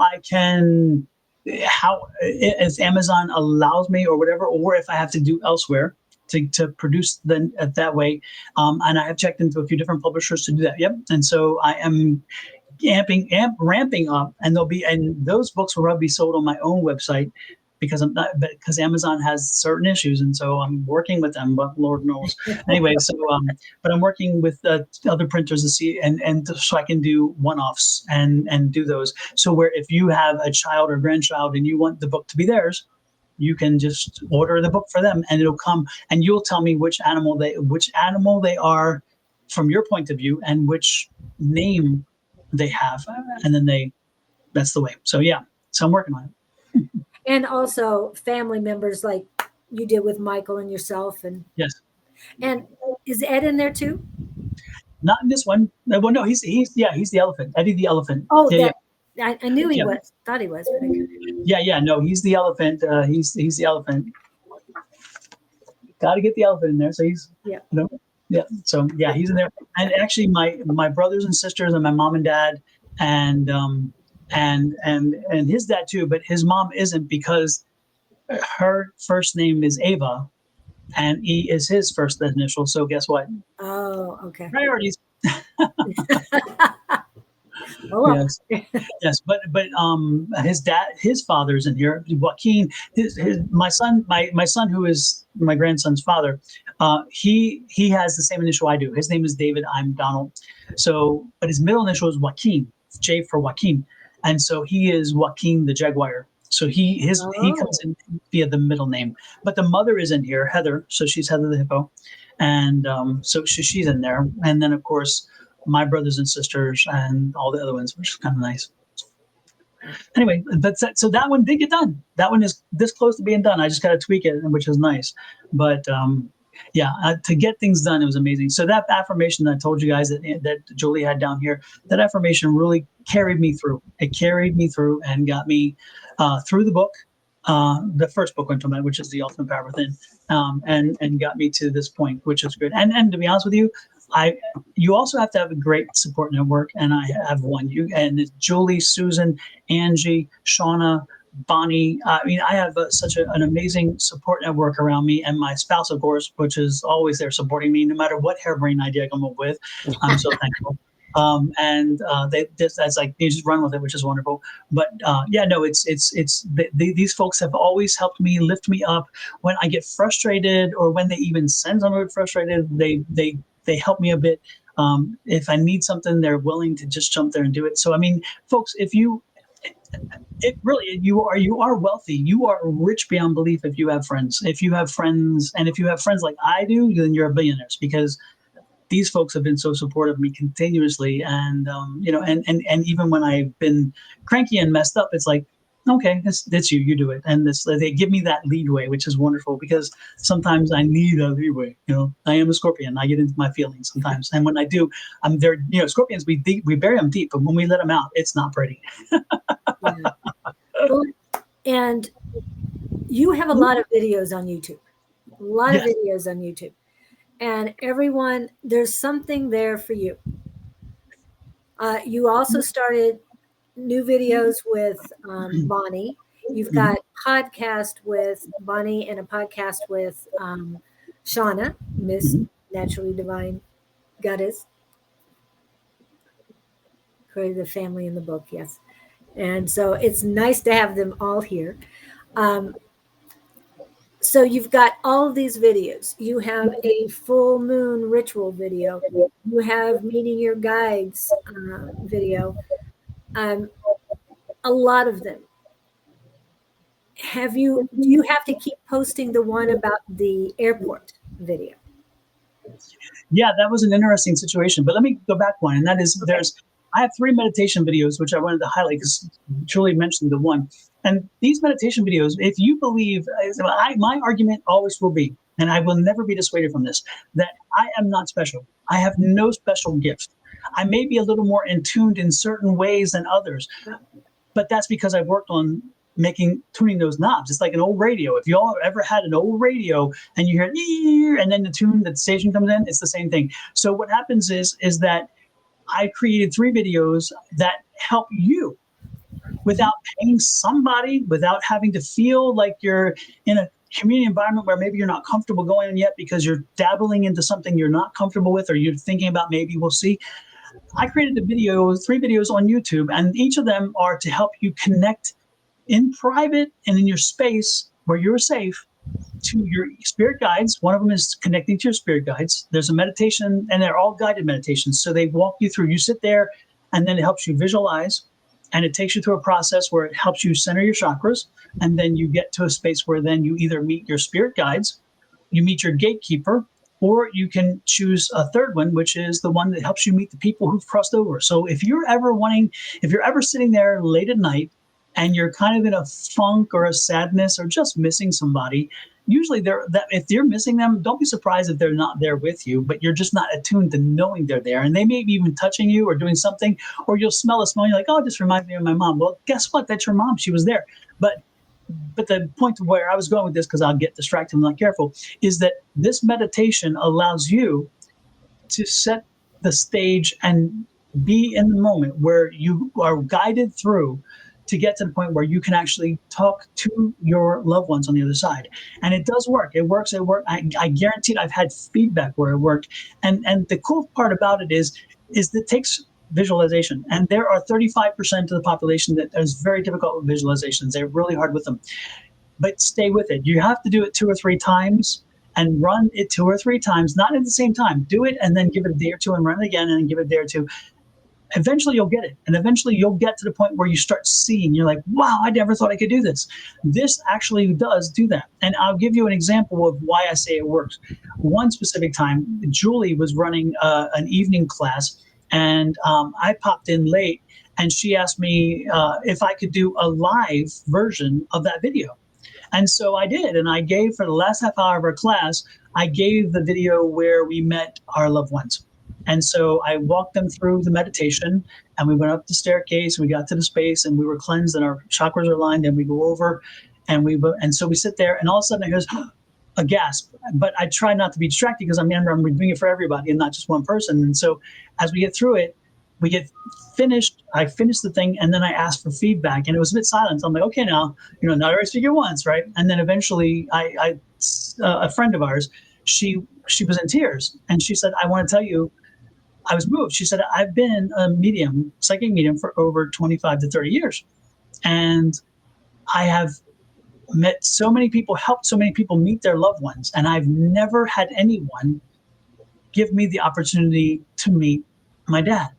as Amazon allows me or whatever, or if I have to do elsewhere to produce that way. And I have checked into a few different publishers to do that. Yep. And so I am ramping up, and those books will probably be sold on my own website because Amazon has certain issues, and so I'm working with them. But Lord knows, anyway. So, but I'm working with other printers to see, and so I can do one-offs and do those. So where if you have a child or grandchild and you want the book to be theirs, you can just order the book for them, and it'll come, and you'll tell me which animal they are from your point of view, and which name they have, and then that's the way. So yeah, so I'm working on it. And also family members like you did with Michael and yourself. And yes. And is Ed in there too? Not in this one. Well, no, he's the elephant. Eddie the elephant. Oh, yeah. I knew he was. Thought he was. But Yeah. No, he's the elephant. He's the elephant. Got to get the elephant in there. So he's yeah. Yeah. So yeah, he's in there. And actually, my brothers and sisters and my mom and dad and his dad too, but his mom isn't because her first name is Ava, and E is his first initial. So guess what? Oh, okay. Priorities. Oh, Yes. Yes, but his father's in here. Joaquin, his my son who is my grandson's father, he has the same initial I do. His name is David. I'm Donald. So, but his middle initial is Joaquin. J for Joaquin, and so he is Joaquin the Jaguar. So he comes oh, in via the middle name. But the mother is in here, Heather. So she's Heather the hippo, and so she's in there. And then of course my brothers and sisters and all the other ones, which is kind of nice. Anyway, that's it. So that one did get done. That one is this close to being done. I just got to tweak it, which is nice. But yeah, to get things done, it was amazing. So that affirmation that I told you guys that Julie had down here, that affirmation really carried me through. It carried me through and got me through the book, the first book I'm talking about, which is The Ultimate Power Within, and got me to this point, which is good. And to be honest with you, I you also have to have a great support network, and I have one. You and it's Julie, Susan, Angie, Shauna, Bonnie. I mean, I have an amazing support network around me, and my spouse, of course, which is always there supporting me, no matter what harebrained idea I come up with. I'm so thankful. And they just that's like they just run with it, which is wonderful. But yeah, no, these folks have always helped me lift me up when I get frustrated, or when they even send someone frustrated. They help me a bit. If I need something, they're willing to just jump there and do it. So I mean, folks, if you it really you are wealthy, you are rich beyond belief if you have friends, and if you have friends like I do, then you're a billionaire, because these folks have been so supportive of me continuously. And and even when I've been cranky and messed up, it's like, okay, it's you do it. And they give me that leadway, which is wonderful, because sometimes I need a leadway. I am a Scorpion, I get into my feelings sometimes, and when I do, I'm there. Scorpions, we bury them deep, but when we let them out, it's not pretty. yeah. Well, and you have a lot of videos on YouTube. A lot of Yes. videos on YouTube. And everyone, there's something there for you. You also started new videos with Bonnie. You've Mhm. got podcast with Bonnie and a podcast with Shauna, Miss Mhm. Naturally Divine Goddess, created the family in the book, yes. And so it's nice to have them all here. Um, so you've got all of these videos. You have a full moon ritual video. You have meeting your guides video. Um, a lot of them. Do you have to keep posting the one about the airport video? Yeah, that was an interesting situation. But let me go back one, and that is Okay. I have 3 meditation videos which I wanted to highlight because Julie mentioned the one. And these meditation videos, if you believe, my argument always will be, and I will never be dissuaded from this, that I am not special. I have no special gift. I may be a little more in tuned in certain ways than others, but that's because I've worked on tuning those knobs. It's like an old radio. If you all ever had an old radio and you hear and then the station comes in, it's the same thing. So what happens is that I created 3 videos that help you without paying somebody, without having to feel like you're in a community environment where maybe you're not comfortable going in yet because you're dabbling into something you're not comfortable with, or you're thinking about maybe we'll see. I created 3 videos on YouTube, and each of them are to help you connect in private and in your space where you're safe to your spirit guides. One of them is connecting to your spirit guides. There's a meditation, and they're all guided meditations. So they walk you through. You sit there, and then it helps you visualize, and it takes you through a process where it helps you center your chakras, and then you get to a space where then you either meet your spirit guides, you meet your gatekeeper, or you can choose a third one, which is the one that helps you meet the people who've crossed over. So if you're ever sitting there late at night and you're kind of in a funk or a sadness or just missing somebody, usually if you're missing them, don't be surprised if they're not there with you, but you're just not attuned to knowing they're there. And they may be even touching you or doing something, or you'll smell a smell. And you're like, oh, it just reminds me of my mom. Well, guess what? That's your mom. She was there. But the point of where I was going with this, because I'll get distracted, I'm not careful, is that this meditation allows you to set the stage and be in the moment where you are guided through to get to the point where you can actually talk to your loved ones on the other side. And it does work. It works. It works. I guaranteed I've had feedback where it worked. And the cool part about it is that it takes visualization. And there are 35% of the population that is very difficult with visualizations. They're really hard with them. But stay with it. You have to do it 2 or 3 times and run it 2 or 3 times, not at the same time. Do it and then give it a day or two and run it again and give it a day or two. Eventually you'll get it. And eventually you'll get to the point where you start seeing, you're like, wow, I never thought I could do this. This actually does do that. And I'll give you an example of why I say it works. One specific time, Julie was running an evening class, and I popped in late, and she asked me if I could do a live version of that video. And so I did. And I gave, for the last half hour of our class, I gave the video where we met our loved ones. And so I walked them through the meditation, and we went up the staircase, and we got to the space, and we were cleansed, and our chakras are aligned, and we go over, and so we sit there, and all of a sudden there's a gasp. But I try not to be distracted because I'm doing it for everybody and not just one person. And so as we get through it, we get finished. I finished the thing, and then I asked for feedback, and it was a bit silent. So I'm like, okay, now, not everybody speak at once, right? And then eventually, a friend of ours, she was in tears, and she said, I want to tell you, I was moved. She said, I've been a psychic medium for over 25 to 30 years. And I have met so many people, helped so many people meet their loved ones. And I've never had anyone give me the opportunity to meet my dad.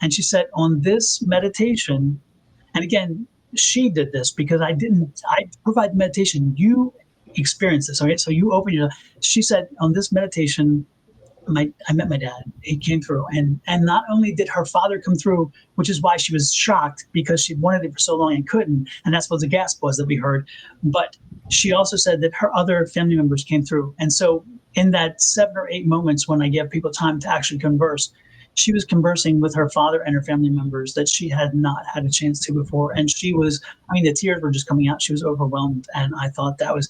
And she said, on this meditation, and again, she did this because I provide meditation. You experience this. Okay. So you open she said, on this meditation, I met my dad. He came through, and not only did her father come through, which is why she was shocked because she wanted it for so long and couldn't, and that's what the gasp was that we heard. But she also said that her other family members came through, and so in that 7 or 8 moments when I give people time to actually converse, she was conversing with her father and her family members that she had not had a chance to before. And she was, the tears were just coming out. She was overwhelmed. And I thought that was,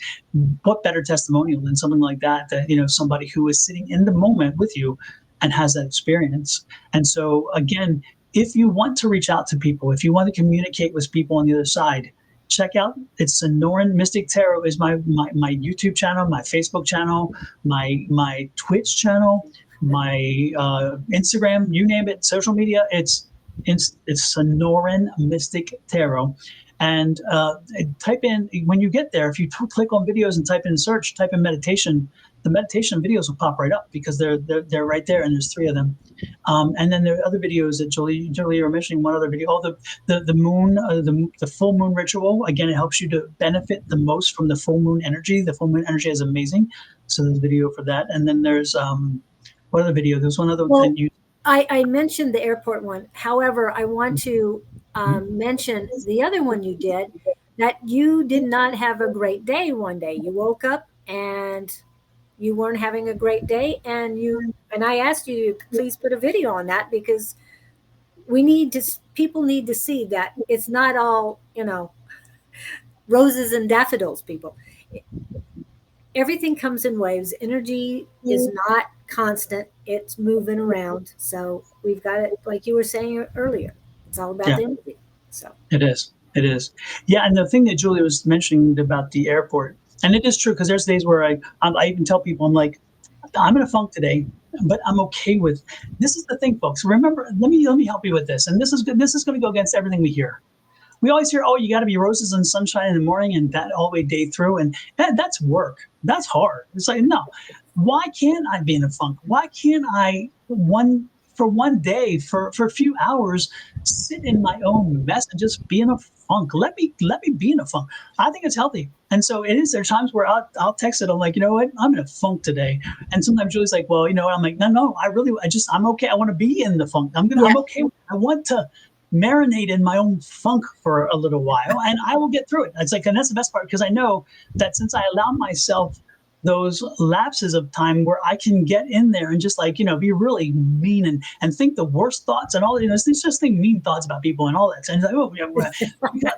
what better testimonial than something like that, somebody who is sitting in the moment with you and has that experience. And so again, if you want to reach out to people, if you want to communicate with people on the other side, check out, it's Sonoran Mystic Tarot is my YouTube channel, my Facebook channel, my Twitch channel, my Instagram, you name it, social media. It's Sonoran Mystic Tarot, and type in, when you get there, if you click on videos and type in search, type in meditation, the meditation videos will pop right up because they're right there, and there's 3 of them. And then there are other videos that Julie, you were mentioning one other video. The moon, the full moon ritual. Again, it helps you to benefit the most from the full moon energy. The full moon energy is amazing. So there's a video for that. And then there's what other video? There's one other that you. I mentioned the airport one. However, I want to mention the other one you did, that you did not have a great day one day. You woke up and you weren't having a great day, and I asked you to please put a video on that, because people need to see that it's not all, roses and daffodils, people. Everything comes in waves. Energy is not constant. It's moving around. So we've got it, like you were saying earlier, it's all about the energy. So it is. Yeah. And the thing that Julie was mentioning about the airport, and it is true, because there's days where I even tell people, I'm like, I'm in a funk today, but I'm okay with, this is the thing, folks. Remember, let me help you with this. And this is good. This is going to go against everything we hear. We always hear, oh, you got to be roses and sunshine in the morning and that all the way day through. And that's work. That's hard. It's like, no, why can't I be in a funk? Why can't I for one day, for a few hours, sit in my own mess and just be in a funk? Let me be in a funk. I think it's healthy. And so it is. There are times where I'll text it. I'm like, you know what? I'm in a funk today. And sometimes Julie's like, well, I'm like, no, I'm okay. I want to be in the funk. I'm okay. I want to marinate in my own funk for a little while, and I will get through it. It's like, and that's the best part, because I know that since I allow myself those lapses of time where I can get in there and just be really mean and think the worst thoughts and all, it's just think mean thoughts about people and all that. And it's like,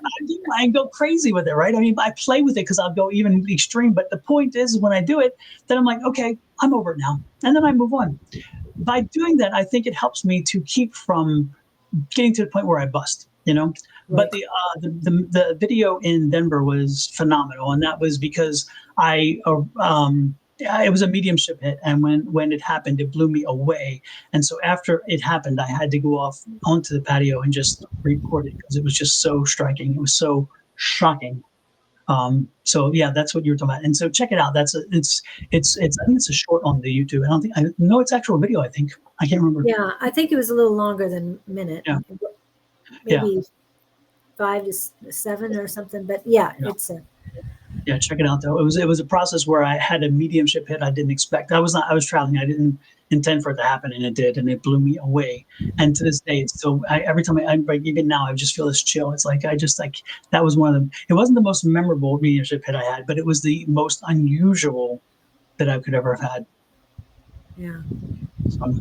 I go crazy with it, right? I play with it because I'll go even extreme. But the point is, when I do it, then I'm like, okay, I'm over it now. And then I move on. By doing that, I think it helps me to keep from getting to the point where I bust, But Right. the video in Denver was phenomenal, and that was because it was a mediumship hit, and when it happened, it blew me away. And so after it happened, I had to go off onto the patio and just record it because it was just so striking. It was so shocking. So yeah, that's what you were talking about. And so check it out. It's I think it's a short on the YouTube. I don't think I know it's actual video. I think I can't remember. Yeah, I think it was a little longer than a minute, Yeah, yeah, maybe 5 to 7 or something. But yeah, yeah. it's a Yeah, check it out though. It was a process where I had a mediumship hit I didn't expect. I was traveling. I didn't intend for it to happen, and it did, and it blew me away. And to this day, it's still every time like even now, I just feel this chill. It's like I just like that was one of them. It wasn't the most memorable mediumship hit I had, but it was the most unusual that I could ever have had. yeah. So,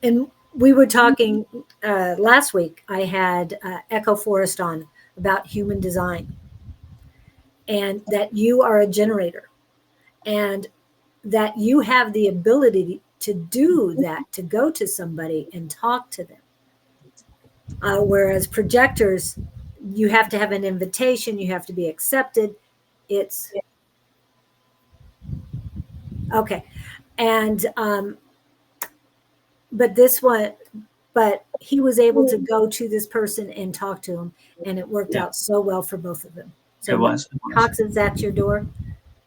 And we were talking last week. I had Echo Forest on about human design, and that you are a generator, and that you have the ability to do that, to go to somebody and talk to them. Whereas projectors, you have to have an invitation, you have to be accepted. It's okay. And but this one, but he was able to go to this person and talk to him, and it worked yeah, out so well for both of them. it So now was. It was. Cox is at your door,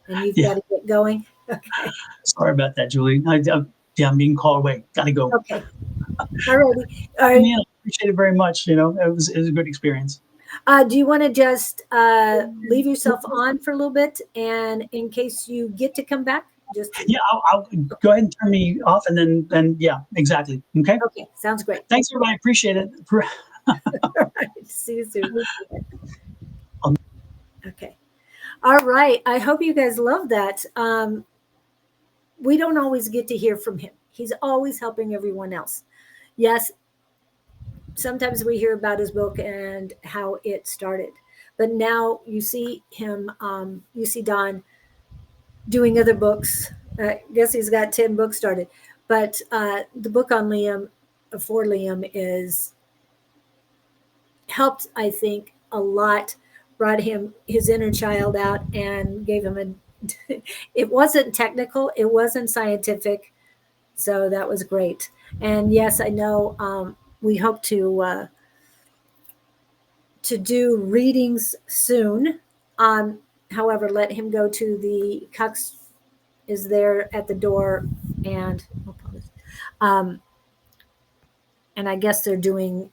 and you've Yeah. got to get going. Okay. Sorry about that, Julie. Yeah, I'm being called away. Gotta go. Okay. All righty. All Having right. me in, I appreciate it very much. You know, it was a good experience. Do you want to just leave yourself on for a little bit, and in case you get to come back, just Yeah, I'll go ahead and turn me off, and then yeah, exactly. Okay. okay. Sounds great. Thanks, everybody. Appreciate it. All right. See you soon. Okay. All right. I hope you guys love that. We don't always get to hear from him. He's always helping everyone else. Yes, sometimes we hear about his book and how it started, but now you see him. You see Don doing other books. I guess he's got 10 books started, but the book on Liam, for Liam, is helped, I think, a lot. Brought him his inner child out and gave him a. It wasn't technical, it wasn't scientific, so that was great. And yes, I know we hope to do readings soon. However, let him go to the Cox is there at the door, and um, and I guess they're doing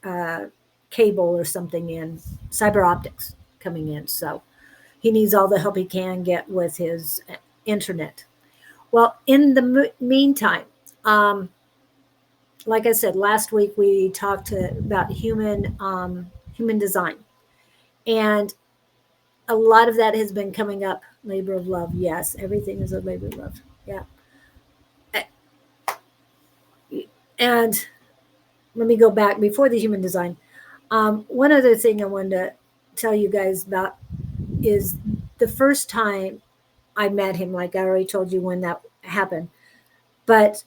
cable or something in cyber optics coming in. So he needs all the help he can get with his internet. Well, in the meantime, like I said, last week we talked about human design, and a lot of that has been coming up. Labor of love, yes, everything is a labor of love, yeah. And let me go back before the human design. One other thing I wanted to tell you guys about is the first time I met him, like I already told you when that happened. But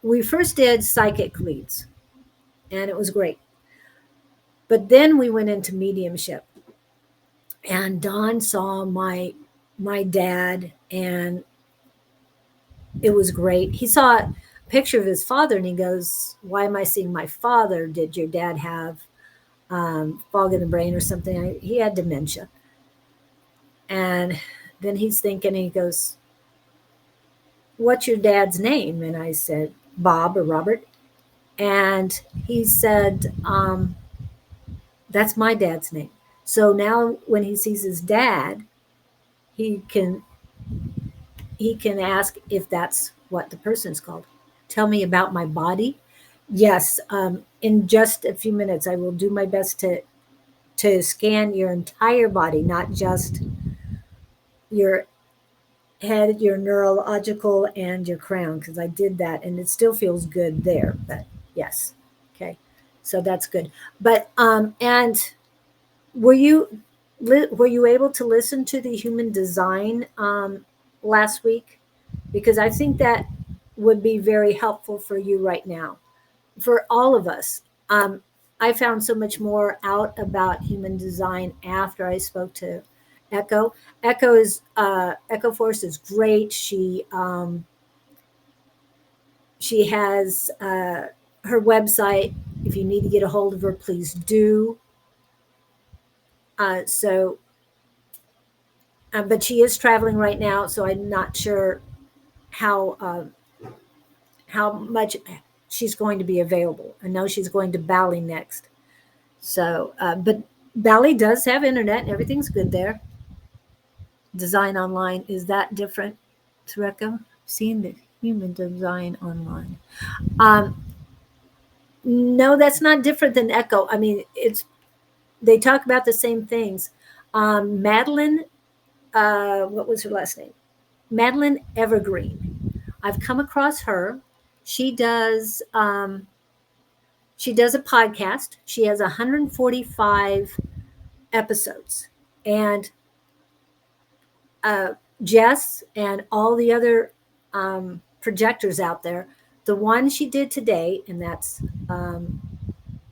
we first did psychic leads, and it was great. But then we went into mediumship, and Don saw my dad, and it was great. He saw a picture of his father, and he goes, "Why am I seeing my father? Did your dad have fog in the brain or something?" He had dementia. And then he's thinking, and he goes, "What's your dad's name?" And I said, "Bob or Robert." And he said, "That's my dad's name." So now when he sees his dad, he can he can ask if that's what the person's called. Tell me about my body. Yes, in just a few minutes, I will do my best to scan your entire body, not just your head, your neurological, and your crown, because I did that, and it still feels good there. But yes, okay, so that's good. But and were you were you able to listen to the human design last week? Because I think that would be very helpful for you right now, for all of us. I found so much more out about human design after I spoke to Echo. Echo Force is great. She has her website. If you need to get a hold of her, please do. So, but she is traveling right now, so I'm not sure how how much she's going to be available. I know she's going to Bali next. So, but Bali does have internet and everything's good there. Design online, is that different, Sureka? Seeing the human design online. Um, no, that's not different than Echo. I mean, it's they talk about the same things. Madeline, what was her last name? Madeline Evergreen. I've come across her. She does she does a podcast. She has 145 episodes, and uh, Jess and all the other projectors out there. The one she did today, and that's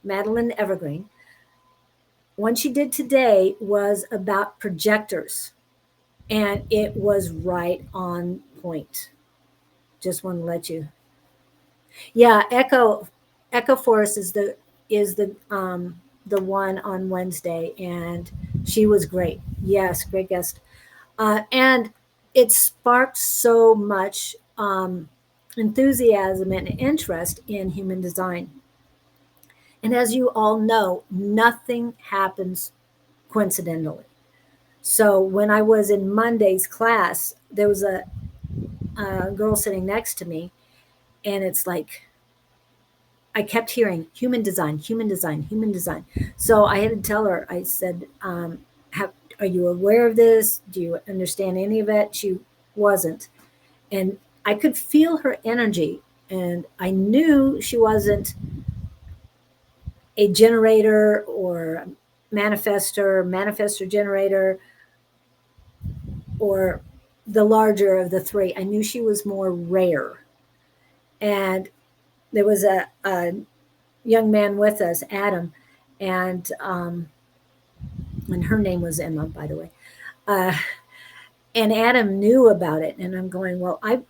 Madeline Evergreen. One she did today was about projectors, and it was right on point. Just want to let you. Yeah, Echo Forest is the one on Wednesday, and she was great. Yes, great guest. And it sparked so much enthusiasm and interest in human design. And as you all know, nothing happens coincidentally. So when I was in Monday's class, there was a girl sitting next to me, and it's like I kept hearing human design, human design, human design. So I had to tell her, I said, are you aware of this? Do you understand any of it? She wasn't. And I could feel her energy, and I knew she wasn't a generator or manifester generator, or the larger of the three. I knew she was more rare. And there was a young man with us, Adam, and her name was Emma, by the way. Uh, and Adam knew about it, and I'm going, well, I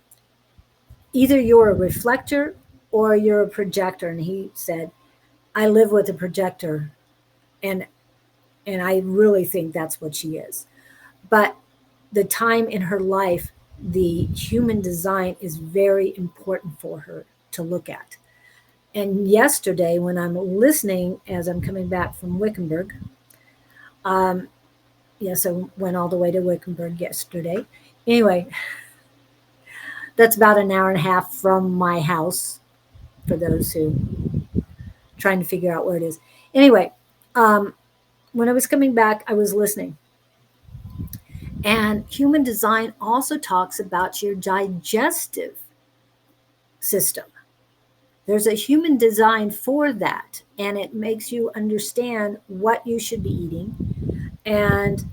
either you're a reflector or you're a projector. And he said, I live with a projector, and I really think that's what she is. But the time in her life, the human design is very important for her to look at. And yesterday, when I'm listening as I'm coming back from Wickenburg, yes, I went all the way to Wickenburg yesterday. Anyway, that's about an hour and a half from my house for those who trying to figure out where it is. Anyway, when I was coming back, I was listening. And human design also talks about your digestive system. There's a human design for that, and it makes you understand what you should be eating and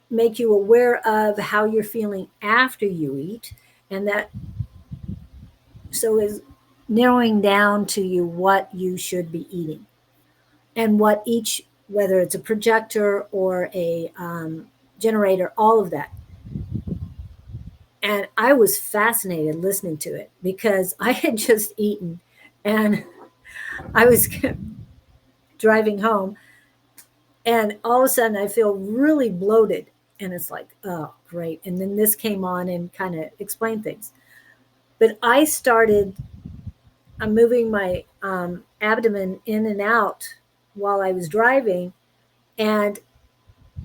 make you aware of how you're feeling after you eat. And that so is narrowing down to you what you should be eating and what each, whether it's a projector or a generator, all of that. And I was fascinated listening to it because I had just eaten, and I was driving home, and all of a sudden I feel really bloated, and it's like, oh great. And then this came on and kind of explained things. But I started moving my abdomen in and out while I was driving, and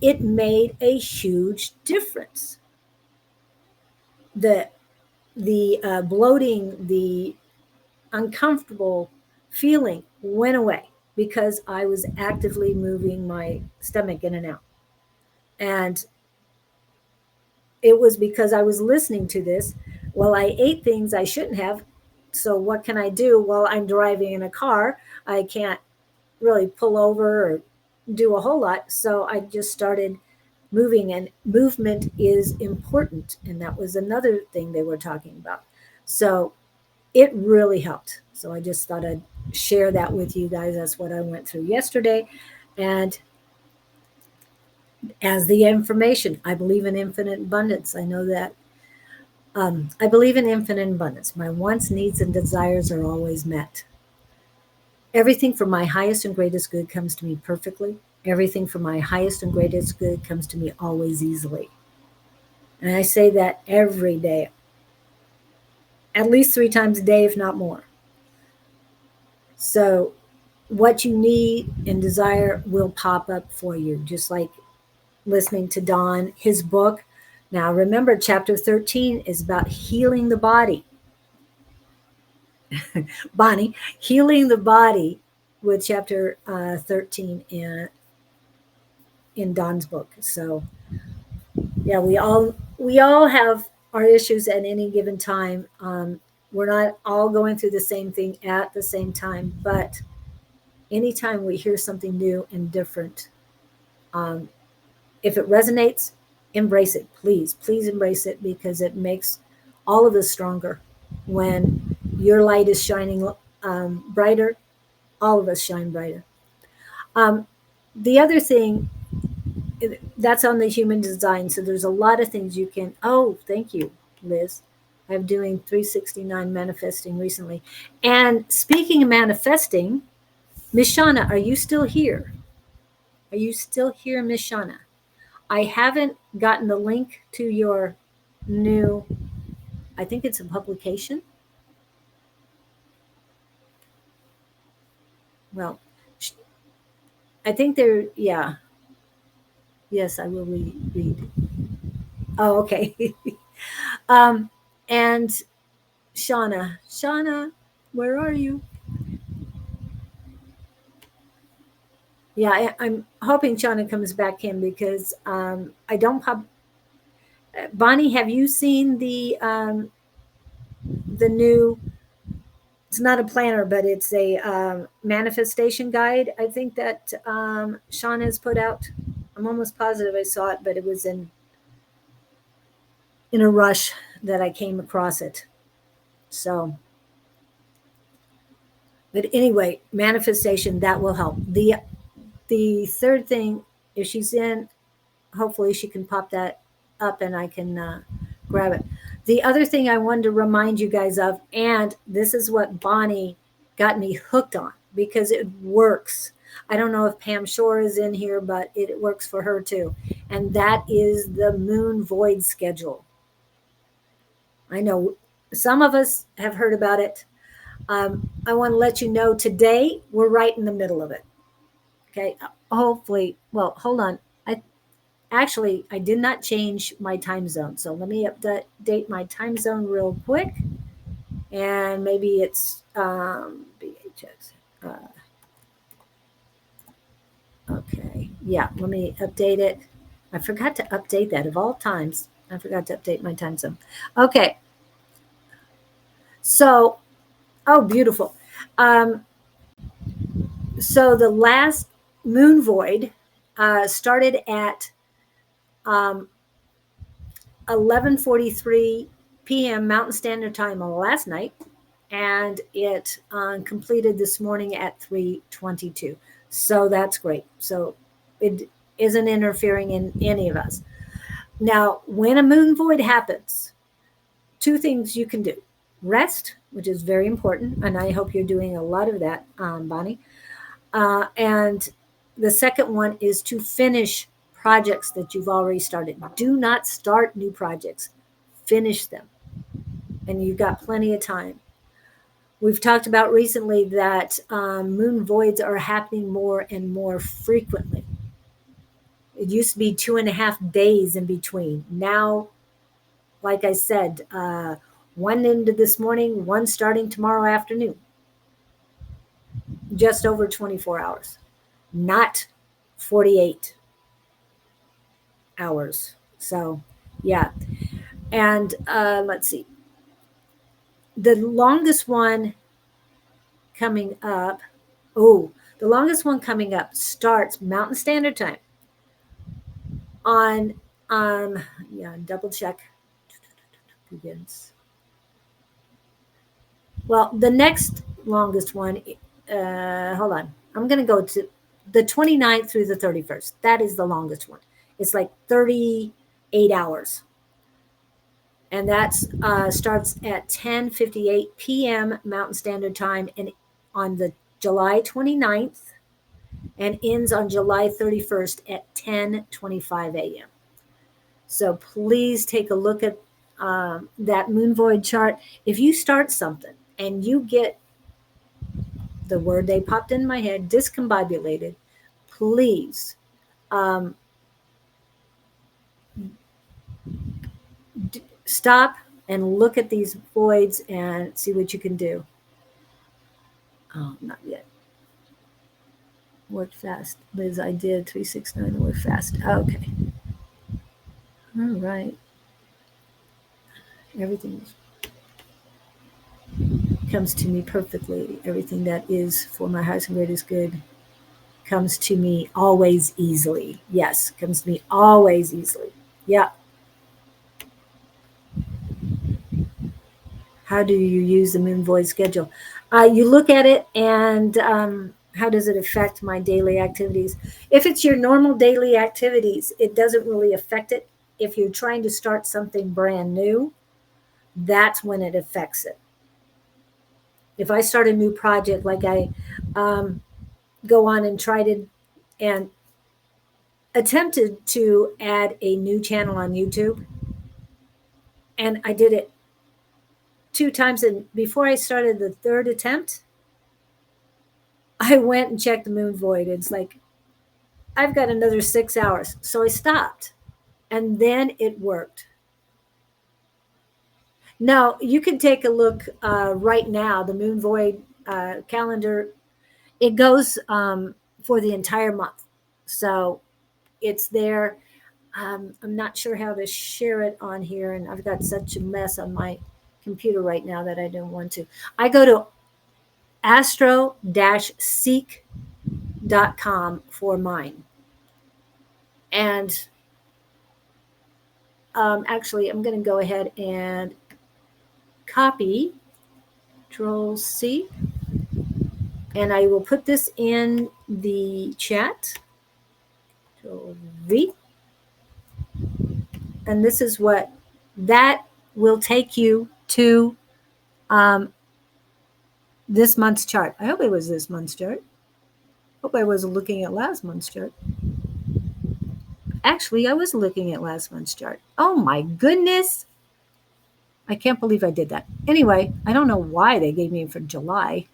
it made a huge difference. The bloating, the uncomfortable feeling went away because I was actively moving my stomach in and out. And it was because I was listening to this. Well, I ate things I shouldn't have. So what can I do? Well, I'm driving in a car. I can't really pull over or do a whole lot. So I just started moving, and movement is important. And that was another thing they were talking about. So it really helped. So I just thought I'd share that with you guys. That's what I went through yesterday. And as the information, I believe in infinite abundance. I know that. I believe in infinite abundance. My wants, needs, and desires are always met. Everything for my highest and greatest good comes to me perfectly. Everything for my highest and greatest good comes to me always easily. And I say that every day, at least 3 times a day, if not more. So, what you need and desire will pop up for you, just like listening to Don, his book. Now, remember, chapter 13 is about healing the body. Bonnie, healing the body with chapter 13 in Don's book. So, yeah, we all have our issues at any given time. We're not all going through the same thing at the same time, but anytime we hear something new and different, um, if it resonates, embrace it. Please embrace it, because it makes all of us stronger. When your light is shining brighter, all of us shine brighter. Um, the other thing that's on the human design. So there's a lot of things you can. Oh, thank you, Liz. I'm doing 369 manifesting recently. And speaking of manifesting, Miss Shauna, are you still here? Are you still here, Miss Shauna? I haven't gotten the link to your new, I think it's a publication. Well, I think they're, yeah. Yes, I will read. Oh, okay. um, and Shauna, where are you? Yeah, I'm hoping Shauna comes back in, because I don't pub. Bonnie, have you seen the new? It's not a planner, but it's a manifestation guide. I think that Shauna has put out. I'm almost positive I saw it, but it was in a rush that I came across it. So, but anyway, manifestation that will help. The third thing, if she's in, hopefully she can pop that up and I can grab it. The other thing I wanted to remind you guys of, and this is what Bonnie got me hooked on, because it works. I don't know if Pam Shore is in here, but it works for her too. And that is the moon void schedule. I know some of us have heard about it. I want to let you know today we're right in the middle of it. Okay. Hopefully, well, hold on. I did not change my time zone. So let me update my time zone real quick. And maybe it's BHX. Okay. Yeah, let me update it. I forgot to update that of all times. I forgot to update my time zone. Okay. So, oh, beautiful. Um, so the last moon void started at um, 11:43 p.m. Mountain Standard Time on last night, and it completed this morning at 3:22. So that's great. So it isn't interfering in any of us. Now, when a moon void happens, two things you can do: rest, which is very important, and I hope you're doing a lot of that, Bonnie. And the second one is to finish projects that you've already started. Do not start new projects, finish them. And you've got plenty of time. We've talked about recently that moon voids are happening more and more frequently. It used to be 2.5 days in between. Now, like I said, one ended this morning, one starting tomorrow afternoon. Just over 24 hours, not 48 hours. So, yeah. And let's see. The longest one coming up, oh, the longest one coming up starts Mountain Standard Time on, yeah, double check. Begins. Well, the next longest one hold on. I'm going to go to the 29th through the 31st. That is the longest one. It's like 38 hours. And that starts at 10:58 p.m. Mountain Standard Time and on the July 29th and ends on July 31st at 10:25 a.m. So please take a look at that moon void chart. If you start something and you get the word they popped in my head, discombobulated, please stop and look at these voids and see what you can do. Oh, not yet. Work fast. Liz, I did 369 work fast. Okay. All right. Everything comes to me perfectly. Everything that is for my highest and greatest good comes to me always easily. Yes, comes to me always easily. Yeah. How do you use the moon void schedule? You look at it and how does it affect my daily activities? If it's your normal daily activities, it doesn't really affect it. If you're trying to start something brand new, that's when it affects it. If I start a new project, like I go on and tried it and attempted to add a new channel on YouTube, and I did it 2 times, and before I started the third attempt, I went and checked the moon void. It's like, I've got another 6 hours. So I stopped. And then it worked. Now, you can take a look right now, the moon void calendar. It goes for the entire month. So it's there. I'm not sure how to share it on here. And I've got such a mess on my computer right now that I don't want to. I go to astro-seek.com for mine. And actually, I'm going to go ahead and copy, Control C, and I will put this in the chat. Control V. And this is what that will take you to this month's chart. I hope it was this month's chart. Hope I wasn't looking at last month's chart. Actually, I was looking at last month's chart. Oh my goodness. I can't believe I did that. Anyway, I don't know why they gave me for July.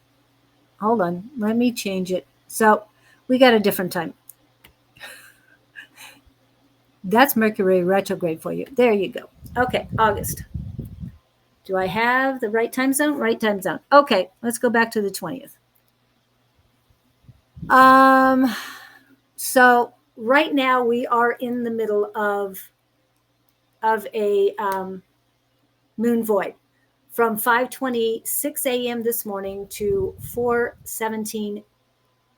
Hold on. Let me change it. So we got a different time. That's Mercury retrograde for you. There you go. Okay, August. Do I have the right time zone? Right time zone. Okay, let's go back to the 20th. So right now we are in the middle of a moon void from 5:26 a.m. this morning to 4:17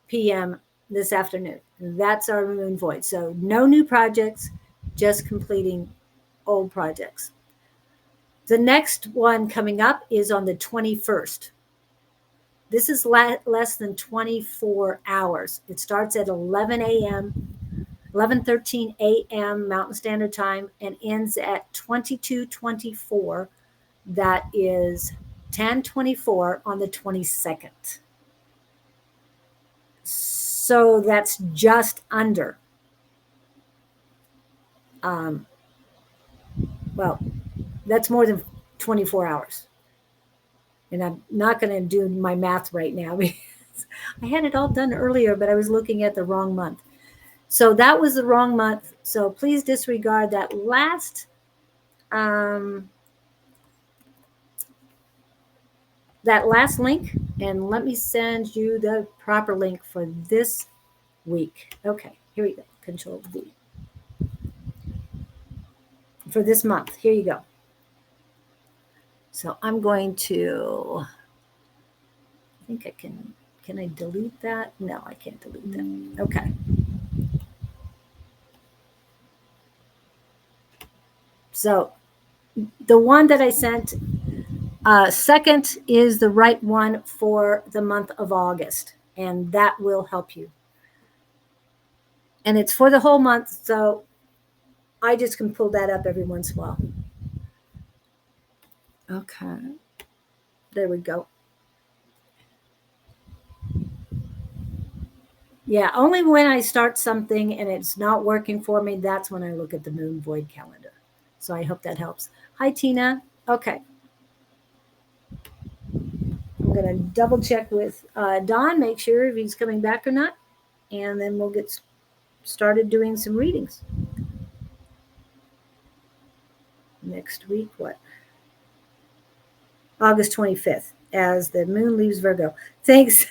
p.m. this afternoon. That's our moon void. So no new projects, just completing old projects. The next one coming up is on the 21st. This is less than 24 hours. It starts at 11 a.m., 11:13 a.m. Mountain Standard Time and ends at 22:24. That is 10:24 on the 22nd. So that's just under. Well, that's more than 24 hours. And I'm not going to do my math right now because I had it all done earlier, but I was looking at the wrong month. So that was the wrong month. So please disregard that last link, and let me send you the proper link for this week. Okay, here we go. Control V. For this month, here you go. So I'm going to, I think I can I delete that? No, I can't delete that. Okay. So the one that I sent Second is the right one for the month of August, and that will help you. And it's for the whole month, so I just can pull that up every once in a while. Okay. There we go. Yeah, only when I start something and it's not working for me, that's when I look at the moon void calendar. So I hope that helps. Hi, Tina. Okay. I'm going to double check with Don, make sure if he's coming back or not, and then we'll get started doing some readings. Next week, what? August 25th, as the moon leaves Virgo. Thanks.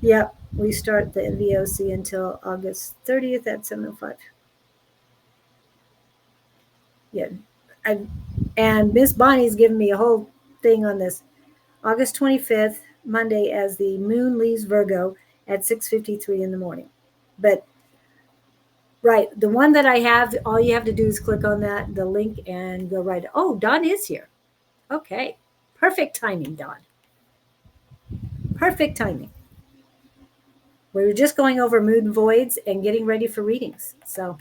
Yep, we start the VOC until August 30th at 7:05. Yeah, and Miss Bonnie's given me a whole thing on this. August 25th, Monday, as the moon leaves Virgo at 6:53 in the morning. But right, the one that I have, all you have to do is click on that, the link, and go right. Oh, Don is here. Okay, perfect timing, Don. Perfect timing. We were just going over moon voids and getting ready for readings. So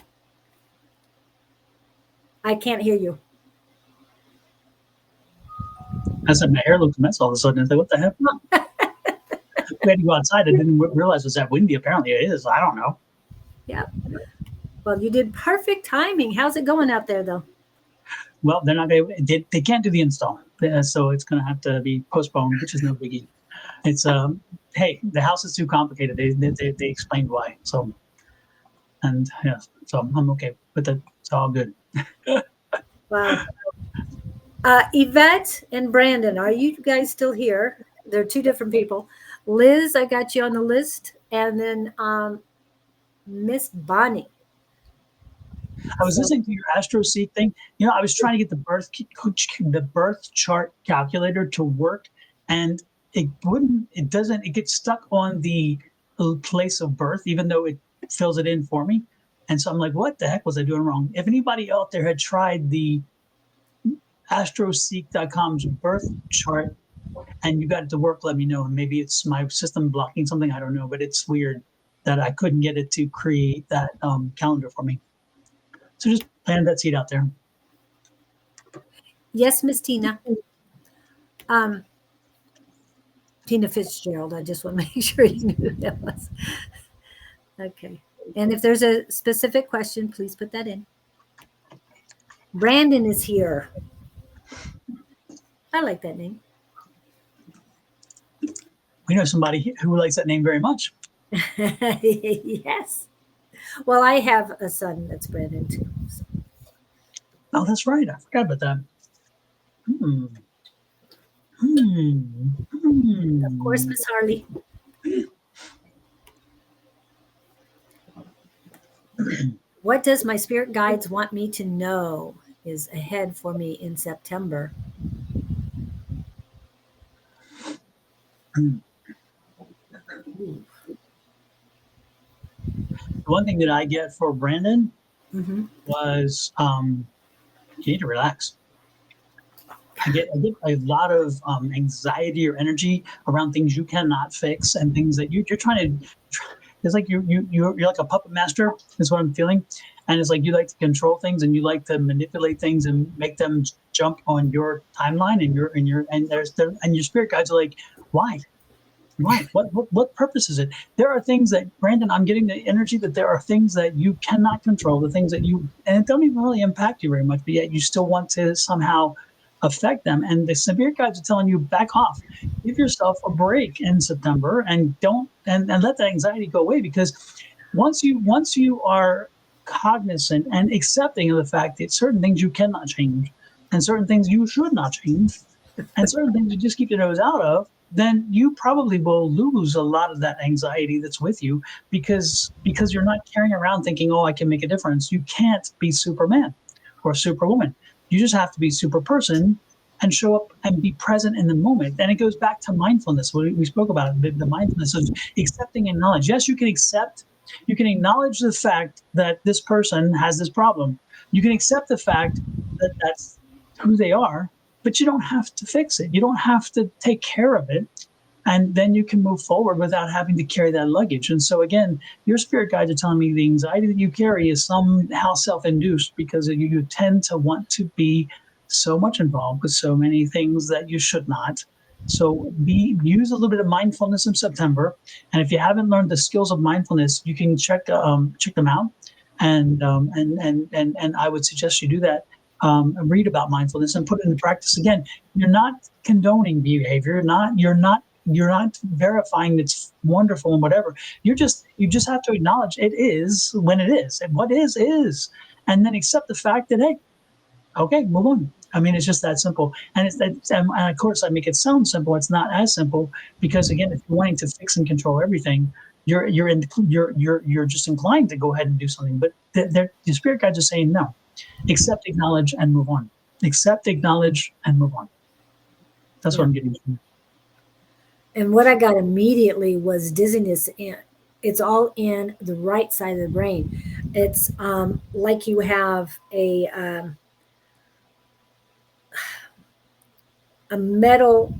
I can't hear you. I said, my hair looked a mess all of a sudden. I was like, what the heck? We had to go outside. I didn't realize it was that windy. Apparently it is. I don't know. Yeah. Well, you did perfect timing. How's it going out there, though? Well, they're not going to, they can't do the install. So it's going to have to be postponed, which is no biggie. It's, hey, the house is too complicated. They explained why. So, and yeah, so I'm okay with it. It's all good. Wow. Yvette and Brandon, are you guys still here? They're two different people. Liz, I got you on the list. And then Miss Bonnie. I was listening to your AstroSeek thing. You know, I was trying to get the birth chart calculator to work, and it wouldn't. It doesn't. It gets stuck on the place of birth, even though it fills it in for me. And so I'm like, what the heck was I doing wrong? If anybody out there had tried the astroseek.com's birth chart and you got it to work, let me know. And maybe it's my system blocking something. I don't know, but it's weird that I couldn't get it to create that calendar for me. So just plant that seed out there. Yes, Miss Tina. Tina Fitzgerald. I just want to make sure you knew who that was. Okay. And if there's a specific question, please put that in. Brandon is here. I like that name. We know somebody who likes that name very much. Yes. Well, I have a son that's Brandon too. So. Oh, that's right. I forgot about that. Of course, Miss Harley. What does my spirit guides want me to know is ahead for me in September? The one thing that I get for Brandon was you need to relax. I get a lot of anxiety or energy around things you cannot fix and things that you're trying to. It's like you're like a puppet master. Is what I'm feeling, and it's like you like to control things and you like to manipulate things and make them jump on your timeline and your spirit guides are like, why? Why? What purpose is it? There are things that, Brandon, I'm getting the energy that there are things that you cannot control, the things that and it don't even really impact you very much, but yet you still want to somehow affect them. And the spirit guides are telling you, back off, give yourself a break in September and don't, and let that anxiety go away. Because once you are cognizant and accepting of the fact that certain things you cannot change and certain things you should not change and certain things you just keep your nose out of, then you probably will lose a lot of that anxiety that's with you because you're not carrying around thinking, oh, I can make a difference. You can't be Superman or Superwoman. You just have to be super person and show up and be present in the moment. And it goes back to mindfulness. We spoke about it, the mindfulness of accepting and knowledge. Yes, you can acknowledge the fact that this person has this problem. You can accept the fact that that's who they are. but you don't have to fix it. You don't have to take care of it. And then you can move forward without having to carry that luggage. And so, again, your spirit guides are telling me the anxiety that you carry is somehow self induced because you tend to want to be so much involved with so many things that you should not. So use a little bit of mindfulness in September, and if you haven't learned the skills of mindfulness, you can check them out, and I would suggest you do that. Read about mindfulness and put it into practice. Again, you're not condoning behavior. You're not verifying it's wonderful and whatever. You just have to acknowledge it is when it is, and what is, and then accept the fact that, hey, okay, move on. I mean, it's just that simple. And of course, I make it sound simple. It's not as simple because, again, if you're wanting to fix and control everything, you're just inclined to go ahead and do something. But the spirit guides are saying no. Accept, acknowledge, and move on. Accept, acknowledge, and move on. That's what Yeah. I'm getting from. And what I got immediately was dizziness. It's all in the right side of the brain. It's like you have a metal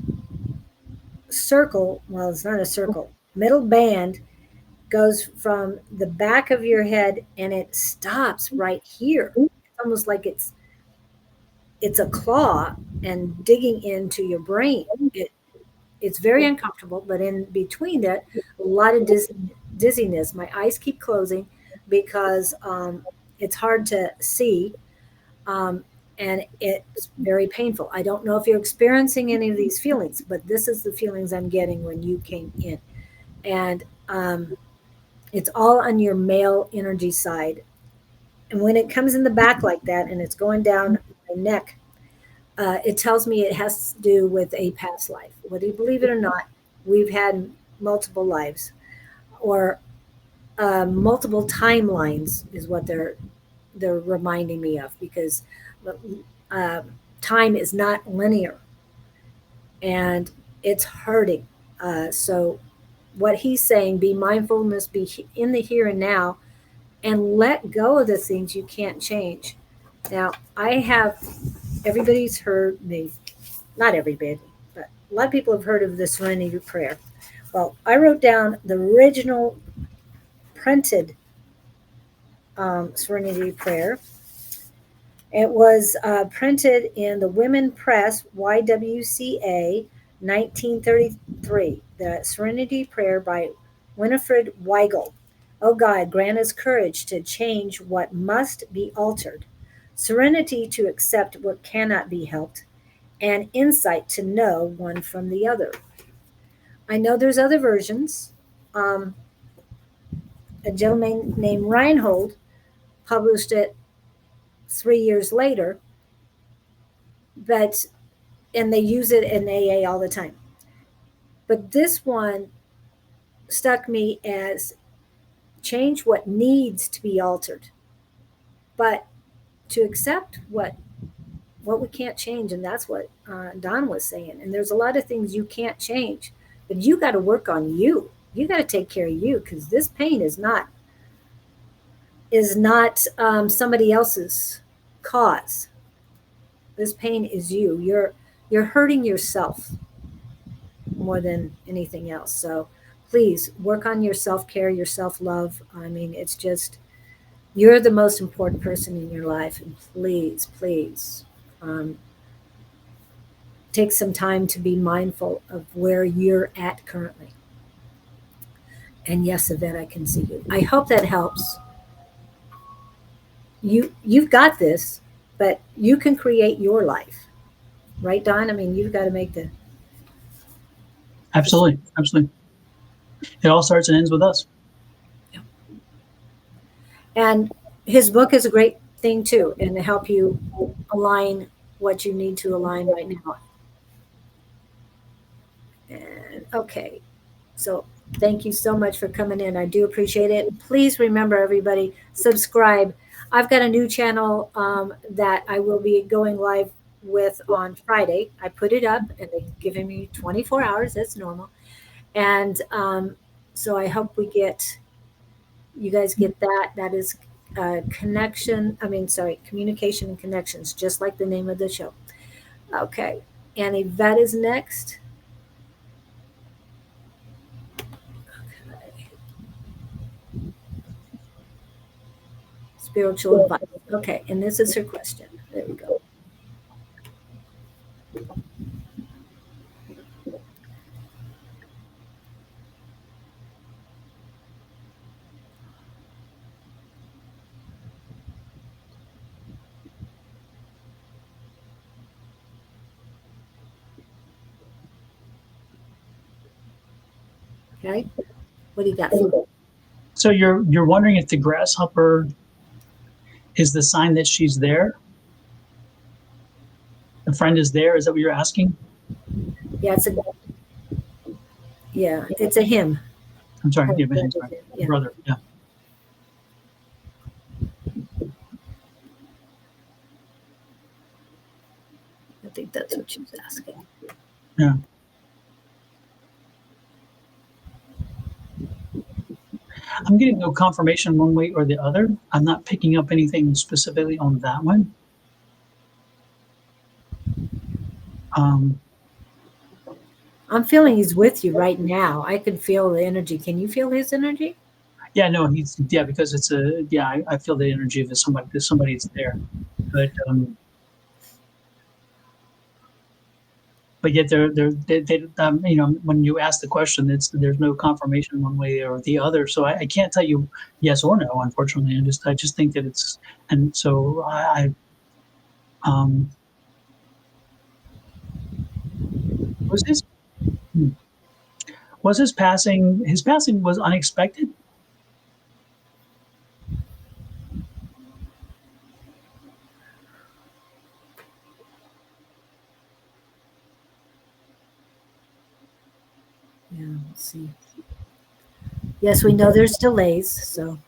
circle. Well, it's not a circle. Metal band goes from the back of your head and it stops right here. It's almost like it's a claw and digging into your brain. It's very uncomfortable, but in between that, a lot of dizziness. My eyes keep closing because it's hard to see, um, and it's very painful. I don't know if you're experiencing any of these feelings, but this is the feelings I'm getting when you came in. And it's all on your male energy side. And when it comes in the back like that and it's going down my neck, it tells me it has to do with a past life. Whether you believe it or not, we've had multiple lives or multiple timelines is what they're reminding me of because uh, time is not linear and it's hurting. So what he's saying, be mindfulness, be in the here and now, and let go of the things you can't change. Now, I have everybody's heard me, not everybody, but a lot of people have heard of the Serenity Prayer. Well, I wrote down the original printed Serenity Prayer. It was printed in the Women Press YWCA 1933, the Serenity Prayer by Winifred Weigel. Oh God, grant us courage to change what must be altered, serenity to accept what cannot be helped, and insight to know one from the other. I know there's other versions. Um, a gentleman named Reinhold published it 3 years later, but and they use it in AA all the time. But this one stuck me as change what needs to be altered, but to accept what we can't change, and that's what Don was saying. And there's a lot of things you can't change, but you got to work on you. You got to take care of you because this pain is not somebody else's cause. This pain is you. You're hurting yourself more than anything else. So please work on your self care, your self love. I mean, it's just you're the most important person in your life, and please, please. Um, Take some time to be mindful of where you're at currently. And yes, Yvette, I can see you. I hope that helps. You've got this, but you can create your life, right, Don? I mean, you've got to make the Absolutely, absolutely. It all starts and ends with us. and his book is a great thing too, and to help you align what you need to align right now. And okay, so thank you so much for coming in. I do appreciate it. Please remember, everybody, subscribe. I've got a new channel that I will be going live with on Friday. I put it up and they've given me 24 hours. That's normal. And so I hope you guys get that. That is connection. I mean, sorry, communication and connections, just like the name of the show. Okay. And Yvette is next. Okay. Spiritual advice. Okay. And this is her question. There we go. Okay. What do you got? So you're wondering if the grasshopper is the sign that she's there? The friend is there? Is that what you're asking? Yeah, it's a him. I'm sorry. Her Yeah, friend I'm is sorry. him. Yeah. Brother. Yeah. I think that's what she was asking. Yeah. I'm getting no confirmation one way or the other. I'm not picking up anything specifically on that one. Um, I'm feeling he's with you right now. I can feel the energy. Can you feel his energy? yeah, no, because it's I feel the energy of somebody's there, but yet when you ask the question, there's no confirmation one way or the other. So I can't tell you yes or no, unfortunately. I just think that it's, and so um, was his, hmm, was his passing was unexpected. Yeah, let's see. Yes, we know there's delays, so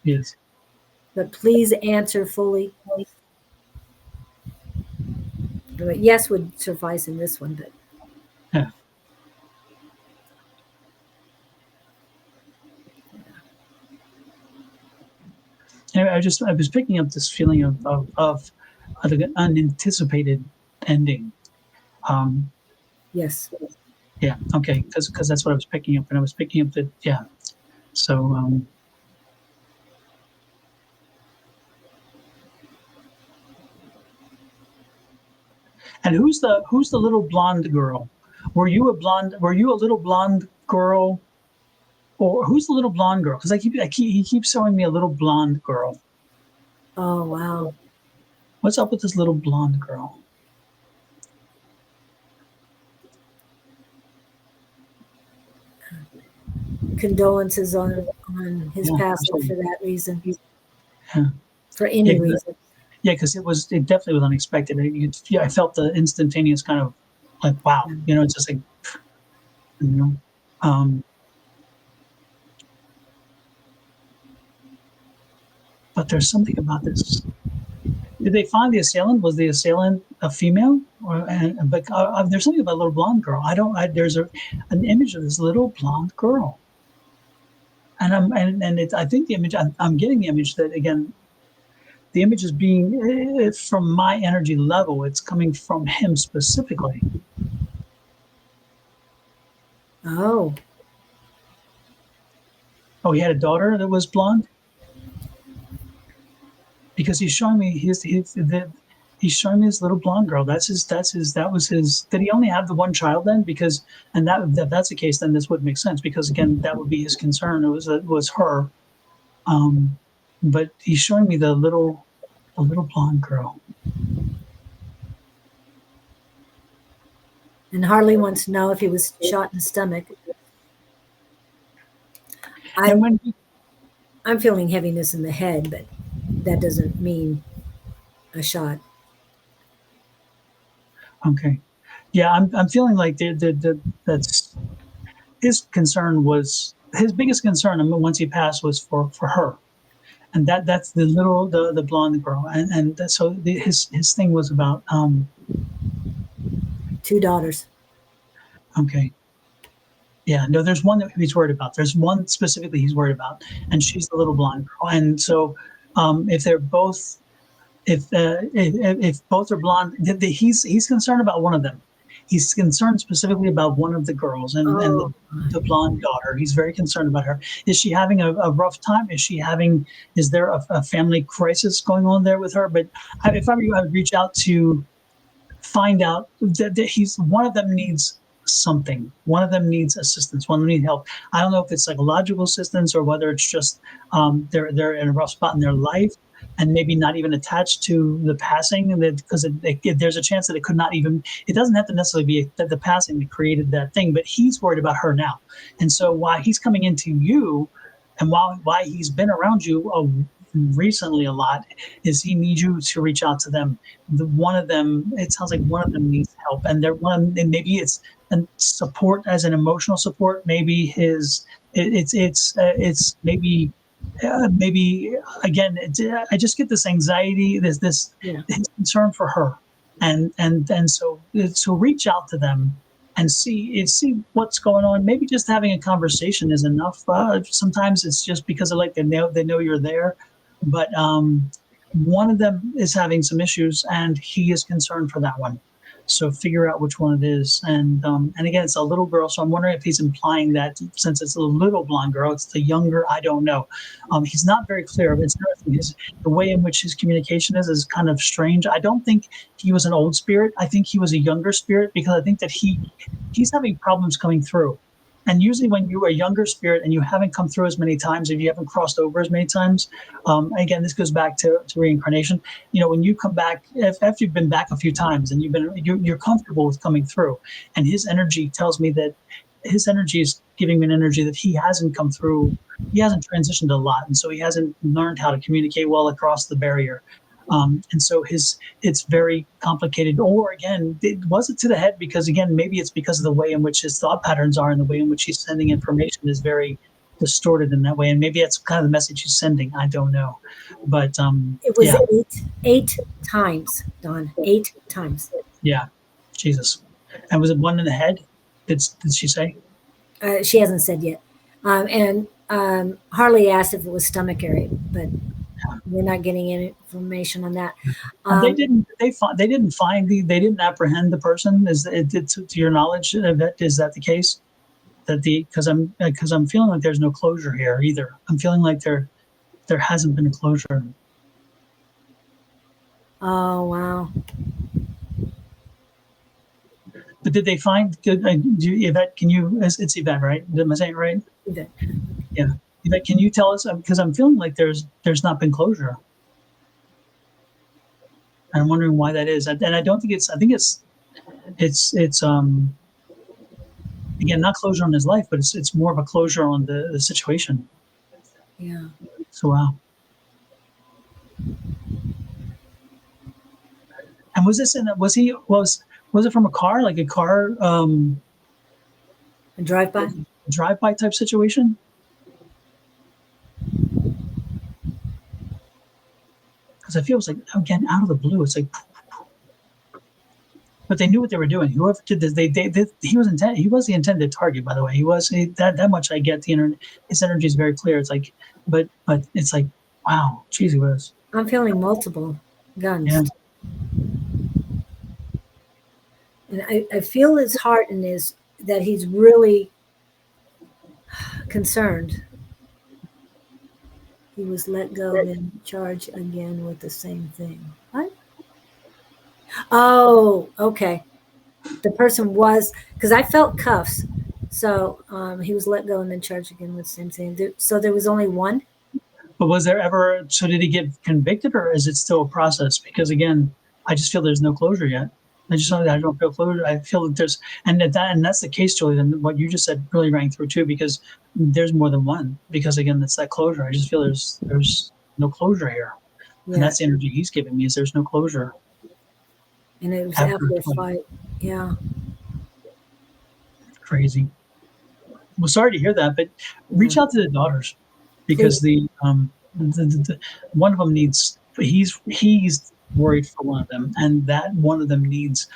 Yes. but please answer fully. Yes would suffice in this one, but Yeah. Anyway, I was picking up this feeling of the unanticipated ending. Um, yes. yeah. Okay. Because that's what I was picking up, and I was picking up that yeah. So and who's the little blonde girl? Were you a little blonde girl, or who's the little blonde girl? Because he keeps showing me a little blonde girl. Oh wow. What's up with this little blonde girl? Condolences on his Yeah, passing absolutely. for that reason. Yeah, For yeah, any reason. yeah. Because it definitely was unexpected. Yeah, I felt the instantaneous kind of like wow. Yeah. It's just like you know. Um, but there's something about this. Did they find the assailant? Was the assailant a female? But there's something about a little blonde girl. I don't. There's an image of this little blonde girl, and I think the image. I'm getting the image that again. The image is being from my energy level. It's coming from him specifically. Oh. Oh, he had a daughter that was blonde because he's showing me he's showing me his little blonde girl. That was his. Did he only have the one child then? Because and if that's the case, then this would make sense because again, that would be his concern. It was her. Um, but he's showing me the little blonde girl. And Harley wants to know if he was shot in the stomach. And I'm when I'm feeling heaviness in the head, but that doesn't mean a shot. okay, yeah, I'm feeling like that's his concern was his biggest concern. I mean, once he passed was for her, and that's the blonde girl, so his thing was about 2 daughters. okay. Yeah, no, there's one that he's worried about. There's one specifically he's worried about, and she's the little blonde girl. And so, if they're both, if both are blonde, he's concerned about one of them. He's concerned specifically about one of the girls and Oh, the blonde daughter. He's very concerned about her. Is she having a rough time? Is there a family crisis going on there with her? But if I were you, I would reach out to find out that he's one of them needs something. One of them needs assistance. One of them needs help. I don't know if it's psychological assistance or whether it's just they're in a rough spot in their life and maybe not even attached to the passing, and because there's a chance that it could not even. It doesn't have to necessarily be that the passing that created that thing, but he's worried about her now, and so why he's coming into you, and why he's been around you recently a lot is he needs you to reach out to them. One of them, it sounds like one of them needs help, and and maybe it's support as an emotional support. Maybe it's maybe again. I just get this anxiety. There's this yeah. his concern for her, and so reach out to them and see what's going on. Maybe just having a conversation is enough. Sometimes it's just because they know you're there, but one of them is having some issues, and he is concerned for that one. So figure out which one it is, and again, it's a little girl. So I'm wondering if he's implying that since it's a little blonde girl, it's the younger. I don't know. He's not very clear. It's interesting. The way in which his communication is kind of strange. I don't think he was an old spirit. I think he was a younger spirit because I think that he's having problems coming through. And usually, when you're a younger spirit and you haven't come through as many times, if you haven't crossed over as many times, again, this goes back to reincarnation. When you come back, after you've been back a few times and you're comfortable with coming through, and his energy tells me that his energy is giving me an energy that he hasn't come through. He hasn't transitioned a lot, and so he hasn't learned how to communicate well across the barrier. And so it's very complicated. Or again, was it to the head? Because again, maybe it's because of the way in which his thought patterns are and the way in which he's sending information is very distorted in that way. And maybe that's kind of the message he's sending. I don't know, but It was yeah, eight times, Don. 8 times. yeah, Jesus. And was it one in the head? Did she say? She hasn't said yet. And Harley asked if it was stomach area, but we're not getting any information on that. And Um, they didn't they didn't apprehend the person. To your knowledge, is that the case? Because I'm feeling like there's no closure here either. I'm feeling like there hasn't been a closure. oh, wow. But did they find? Yvette, can you? It's Yvette, right? Am I saying it right? Okay. Yeah. Yvette, can you tell us? Because I'm feeling like there's not been closure, and I'm wondering why that is. And I don't think it's. I think it's again not closure on his life, but it's more of a closure on the situation. Yeah. So wow. And was this was it from a car, like a car A drive-by? drive-by type situation? Because I feel it's like again out of the blue. It's like, but they knew what they were doing. Whoever did this, he was intent. He was the intended target, by the way. That much I get. His energy is very clear. It's like, but it's like, wow, cheesy whiz. I'm feeling multiple guns. Yeah. And I feel his heart and that he's really concerned. He was let go, then charged again with the same thing. What? Oh, okay. The person was, because I felt cuffs. So he was let go and then charged again with the same thing. So there was only one? But was there ever? So did he get convicted, or is it still a process? Because again, I just feel there's no closure yet. I don't feel closure. I feel that there's, and that's the case, Julie. Then what you just said really rang through too, because there's more than one. Because again, that's that closure. I just feel there's no closure here, and that's the energy he's giving me. Is there's no closure. And it was after a fight. Yeah. Crazy. Well, sorry to hear that, but reach out to the daughters, because the one of them needs. He's worried for one of them, and that one of them needs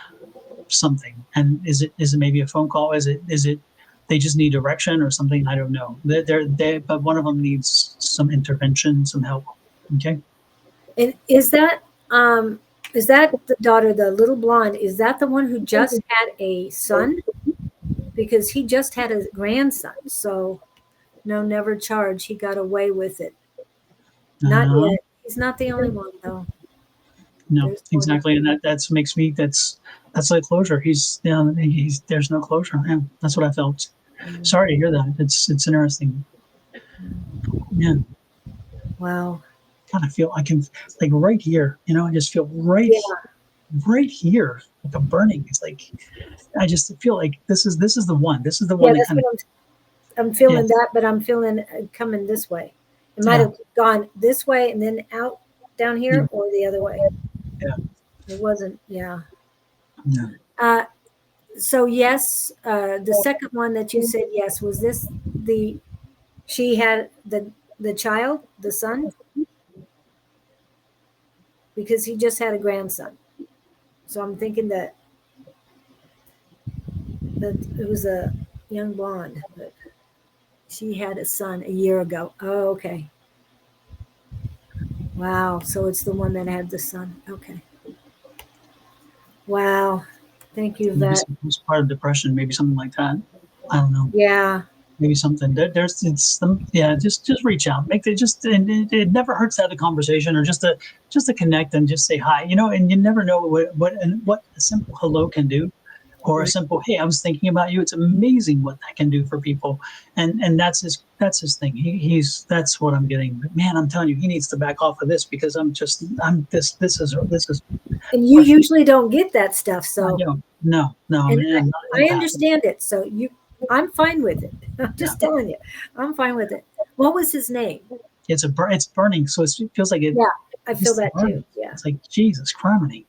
something. And is it maybe a phone call? Is it they just need direction or something? I don't know. But one of them needs some intervention, some help. Okay. And is that Is that the daughter, the little blonde? Is that the one who just had a son? Because he just had a grandson. So no, never charge. He got away with it. Not Uh, yet. He's not the only one though. no, There's more. exactly, and that's makes me that's like closure. He's there's no closure. Yeah, that's what I felt. Sorry to hear that. It's interesting. Yeah, Wow. God, I feel I can like right here. I just feel Yeah. right here like a burning. It's like I just feel like this is the one. This is the Yeah, one that that's kind what of I'm yeah feeling that, but I'm feeling coming this way. It might yeah have gone this way and then out down yeah here or the other way. yeah It wasn't, yeah. yeah. Uh, so yes, the second one that you said yes, was this the she had the child, the son, because he just had a grandson. So I'm thinking that it was a young blonde, but she had a son a year ago. Oh, okay. Wow. So it's the one that had the son. Okay. Wow. Thank you, Maybe Vet. some postpartum depression, maybe something like that. I don't know. Yeah. Maybe something there's it's some yeah just reach out make it just and it never hurts to have a conversation or just to connect and just say hi and you never know what a simple hello can do or a Right. simple hey I was thinking about you. It's amazing what that can do for people. And that's his thing. That's what I'm getting. But man, I'm telling you, he needs to back off of this because I'm this is And you usually don't get that stuff. I So, don't no and man, I'm not I empath. understand it. So I'm fine with it. I'm Yeah, just telling you, I'm fine with it. What was his name? it's burning, so it feels like it Yeah, I feel it's that too. burning. Yeah. It's like Jesus criminy.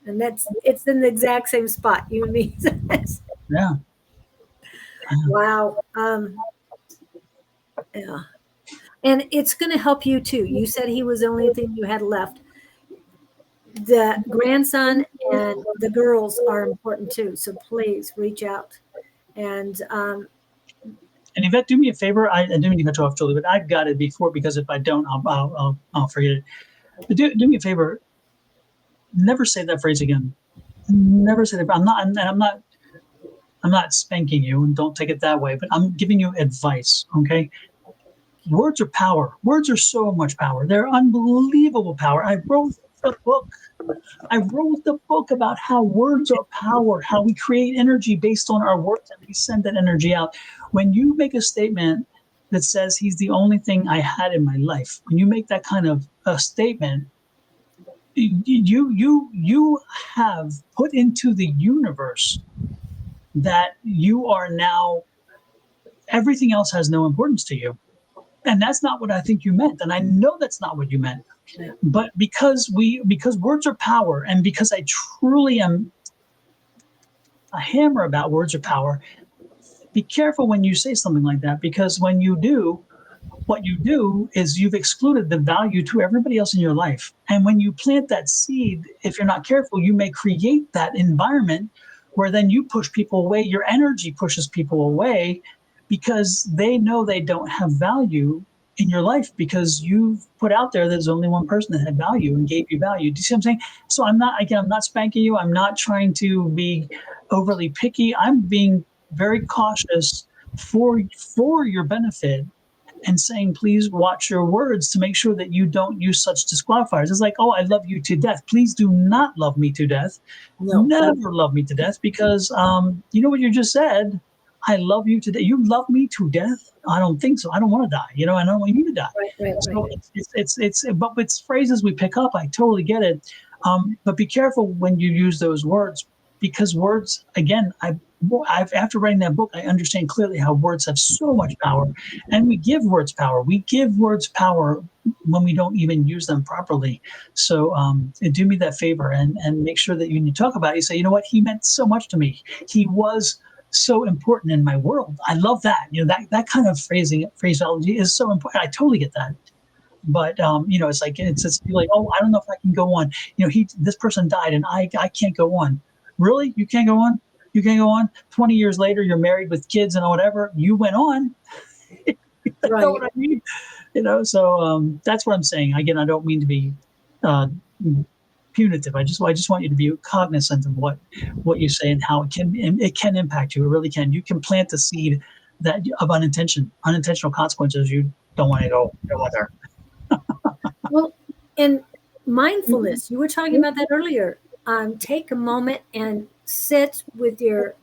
And it's in the exact same spot, you and me. Yeah. Wow. Yeah. And it's going to help you too. You said he was the only thing you had left. The grandson and the girls are important too. So please reach out. And And Yvette, do me a favor. I didn't mean to cut you off, Julie, but I've got it before because if I don't, I'll forget it. But do me a favor. Never say that phrase again. Never say that. I'm not spanking you, and don't take it that way. But I'm giving you advice. Okay. Words are power. Words are so much power. They're unbelievable power. The book I wrote the book about how words are power, how we create energy based on our words and we send that energy out. When you make a statement that says he's the only thing I had in my life, when you make that kind of a statement, you have put into the universe that you are now everything else has no importance to you. And that's not what I think you meant. And I know that's not what you meant. right, But because words are power and because I truly am a hammer about words are power, be careful when you say something like that because when you do, what you do is you've excluded the value to everybody else in your life. And when you plant that seed, if you're not careful, you may create that environment where then you push people away. Your energy pushes people away because they know they don't have value in your life because you've put out there there's only one person that had value and gave you value. Do you see what I'm saying? So I'm not spanking you. I'm not trying to be overly picky. I'm being very cautious for your benefit and saying, please watch your words to make sure that you don't use such disqualifiers. It's like, oh, I love you to death. Please do not love me to death. no, Never love me to death because you know what you just said? I love you to death. You love me to death? I don't think so. I don't want to die. I don't want you to die. right, right, right. So but it's phrases we pick up. I totally get it. But be careful when you use those words because words, again, I've after writing that book, I understand clearly how words have so much power, and we give words power. We give words power when we don't even use them properly. So do me that favor and make sure that when you talk about it, you say, you know what, he meant so much to me. He was so important in my world. I love that. That kind of phraseology is so important. I totally get that. But it's like it's you're like, oh, I don't know if I can go on. This person died, and I can't go on. Really, you can't go on. You can't go on. 20 years later, you're married with kids and whatever. You went on. You know Right. what I mean? So that's what I'm saying. Again, I don't mean to be punitive. I just want you to be cognizant of what you say and how it can impact you. It really can. You can plant the seed that of unintentional consequences you don't want to go there. Well, and mindfulness, you were talking about that earlier. Take a moment and sit with your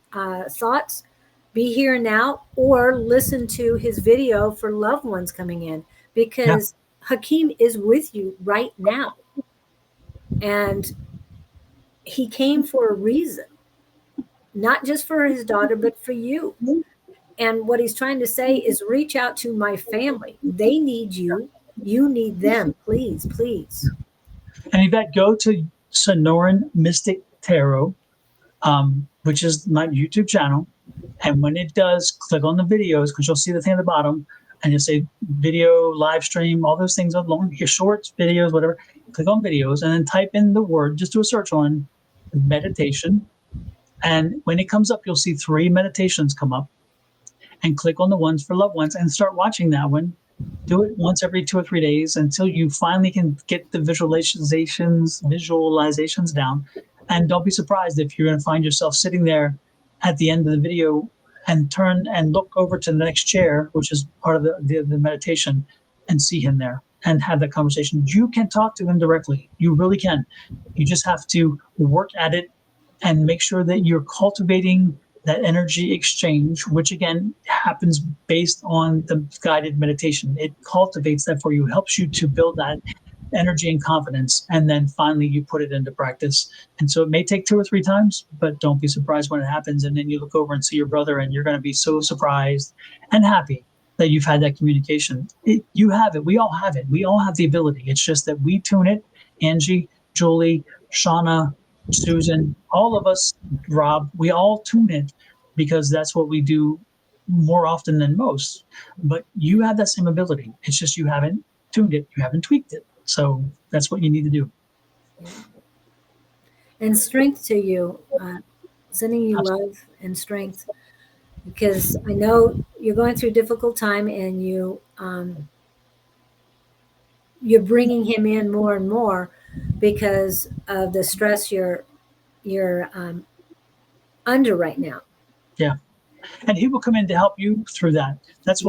thoughts, be here and now, or listen to his video for loved ones coming in, Yeah, because Hakeem is with you right now. And he came for a reason, not just for his daughter, but for you. And what he's trying to say is reach out to my family. They need you. You need them. Please, please. and Yvette, go to Sonoran Mystic Tarot, which is my YouTube channel. And when it does, click on the videos because you'll see the thing at the bottom, and you'll say video, live stream, all those things along your shorts, videos, whatever. Click on videos and then type in the word, just do a search on meditation. And when it comes up, you'll see 3 meditations come up, and click on the ones for loved ones and start watching that one. Do it once every 2 or 3 days until you finally can get the visualizations down. And don't be surprised if you're going to find yourself sitting there at the end of the video and turn and look over to the next chair, which is part of the meditation, and see him there and have that conversation. You can talk to him directly. You really can. You just have to work at it and make sure that you're cultivating that energy exchange, which again happens based on the guided meditation. It cultivates that for you, helps you to build that energy and confidence, and then finally you put it into practice. And so it may take 2 or 3 times, but don't be surprised when it happens. And then you look over and see your brother, and you're going to be so surprised and happy that you've had that communication. You have it. We all have it. We all have the ability. It's just that we tune it. Angie, Julie, Shauna, Susan, all of us, Rob, we all tune it because that's what we do more often than most. But you have that same ability. It's just you haven't tuned it, you haven't tweaked it. So that's what you need to do. And strength to you, sending you love and strength, because I know you're going through a difficult time, and you're bringing him in more and more because of the stress you're under right now. Yeah. And he will come in to help you through that. That's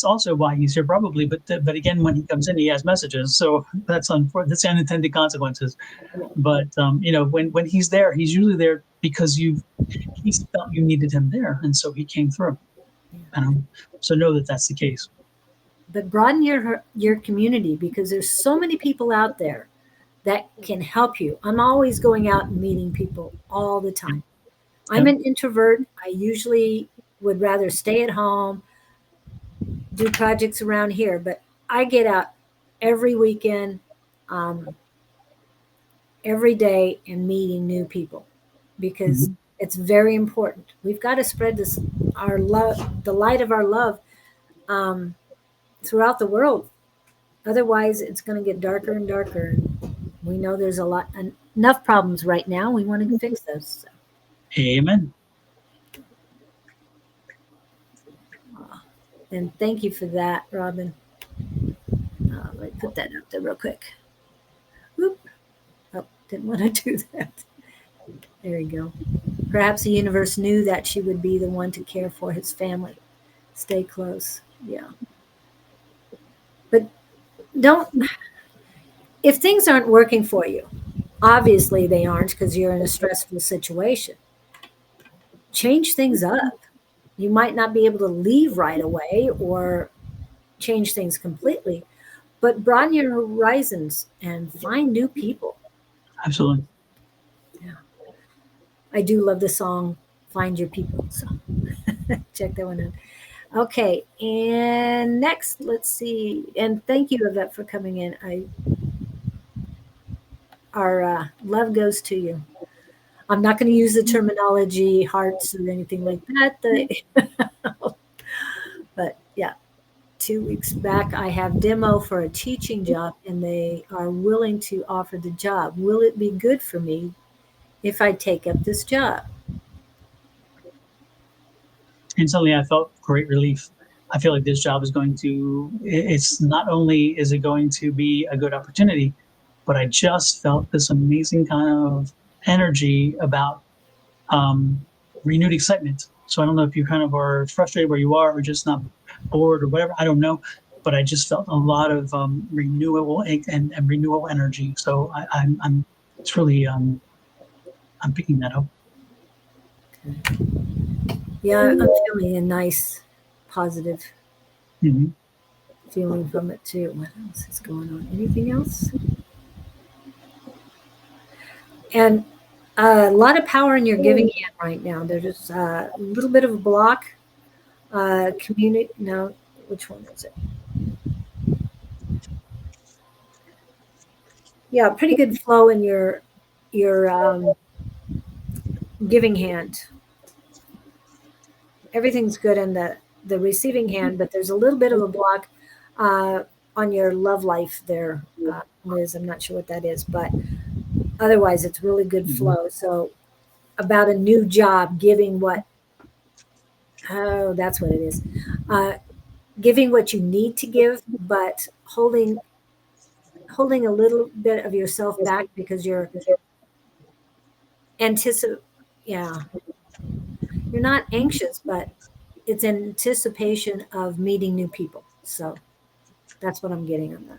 also why he's here probably. But again, when he comes in, he has messages. So that's unintended consequences. But when he's there, he's usually there because he felt you needed him there, and so he came through. So know that that's the case. But broaden your community, because there's so many people out there that can help you. I'm always going out and meeting people all the time. I'm an introvert. I usually would rather stay at home, do projects around here, but I get out every weekend, every day, and meeting new people, because it's very important. We've got to spread our love, the light of our love, throughout the world. Otherwise, it's going to get darker and darker. We know there's enough problems right now. We want to fix those. So. Amen. And thank you for that, Robin. Let me put that up there real quick. Whoop. Oh, didn't want to do that. There you go. Perhaps the universe knew that she would be the one to care for his family. Stay close. Yeah. But if things aren't working for you, obviously they aren't, because you're in a stressful situation. Change things up. You might not be able to leave right away or change things completely, but broaden your horizons and find new people. Absolutely. Yeah. I do love the song Find Your People. So check that one out. Okay. And next, let's see. And thank you, Yvette, for coming in. Our love goes to you. I'm not going to use the terminology hearts or anything like that. But yeah, 2 weeks back, I have demo for a teaching job, and they are willing to offer the job. Will it be good for me if I take up this job? Instantly, I felt great relief. I feel like this job it's not only is it going to be a good opportunity, but I just felt this amazing kind of energy about renewed excitement. So I don't know if you kind of are frustrated where you are, or just not bored, or whatever. I don't know, but I just felt a lot of renewable and renewal energy. So I'm it's really I'm picking that up. Yeah, I'm feeling a nice, positive Mm-hmm. feeling from it too. What else is going on? Anything else? And a lot of power in your giving hand right now. There's a little bit of a block. Community. No, which one is it? Yeah, pretty good flow in your giving hand. Everything's good in the receiving hand, but there's a little bit of a block uh, on your love life there, Liz. I'm not sure what that is, but otherwise, it's really good Mm-hmm. flow. So about a new job, giving what? Oh, that's what it is. Uh, Giving what you need to give, but holding a little bit of yourself back because you're anticip. Yeah, you're not anxious, but it's anticipation of meeting new people. So that's what I'm getting on that.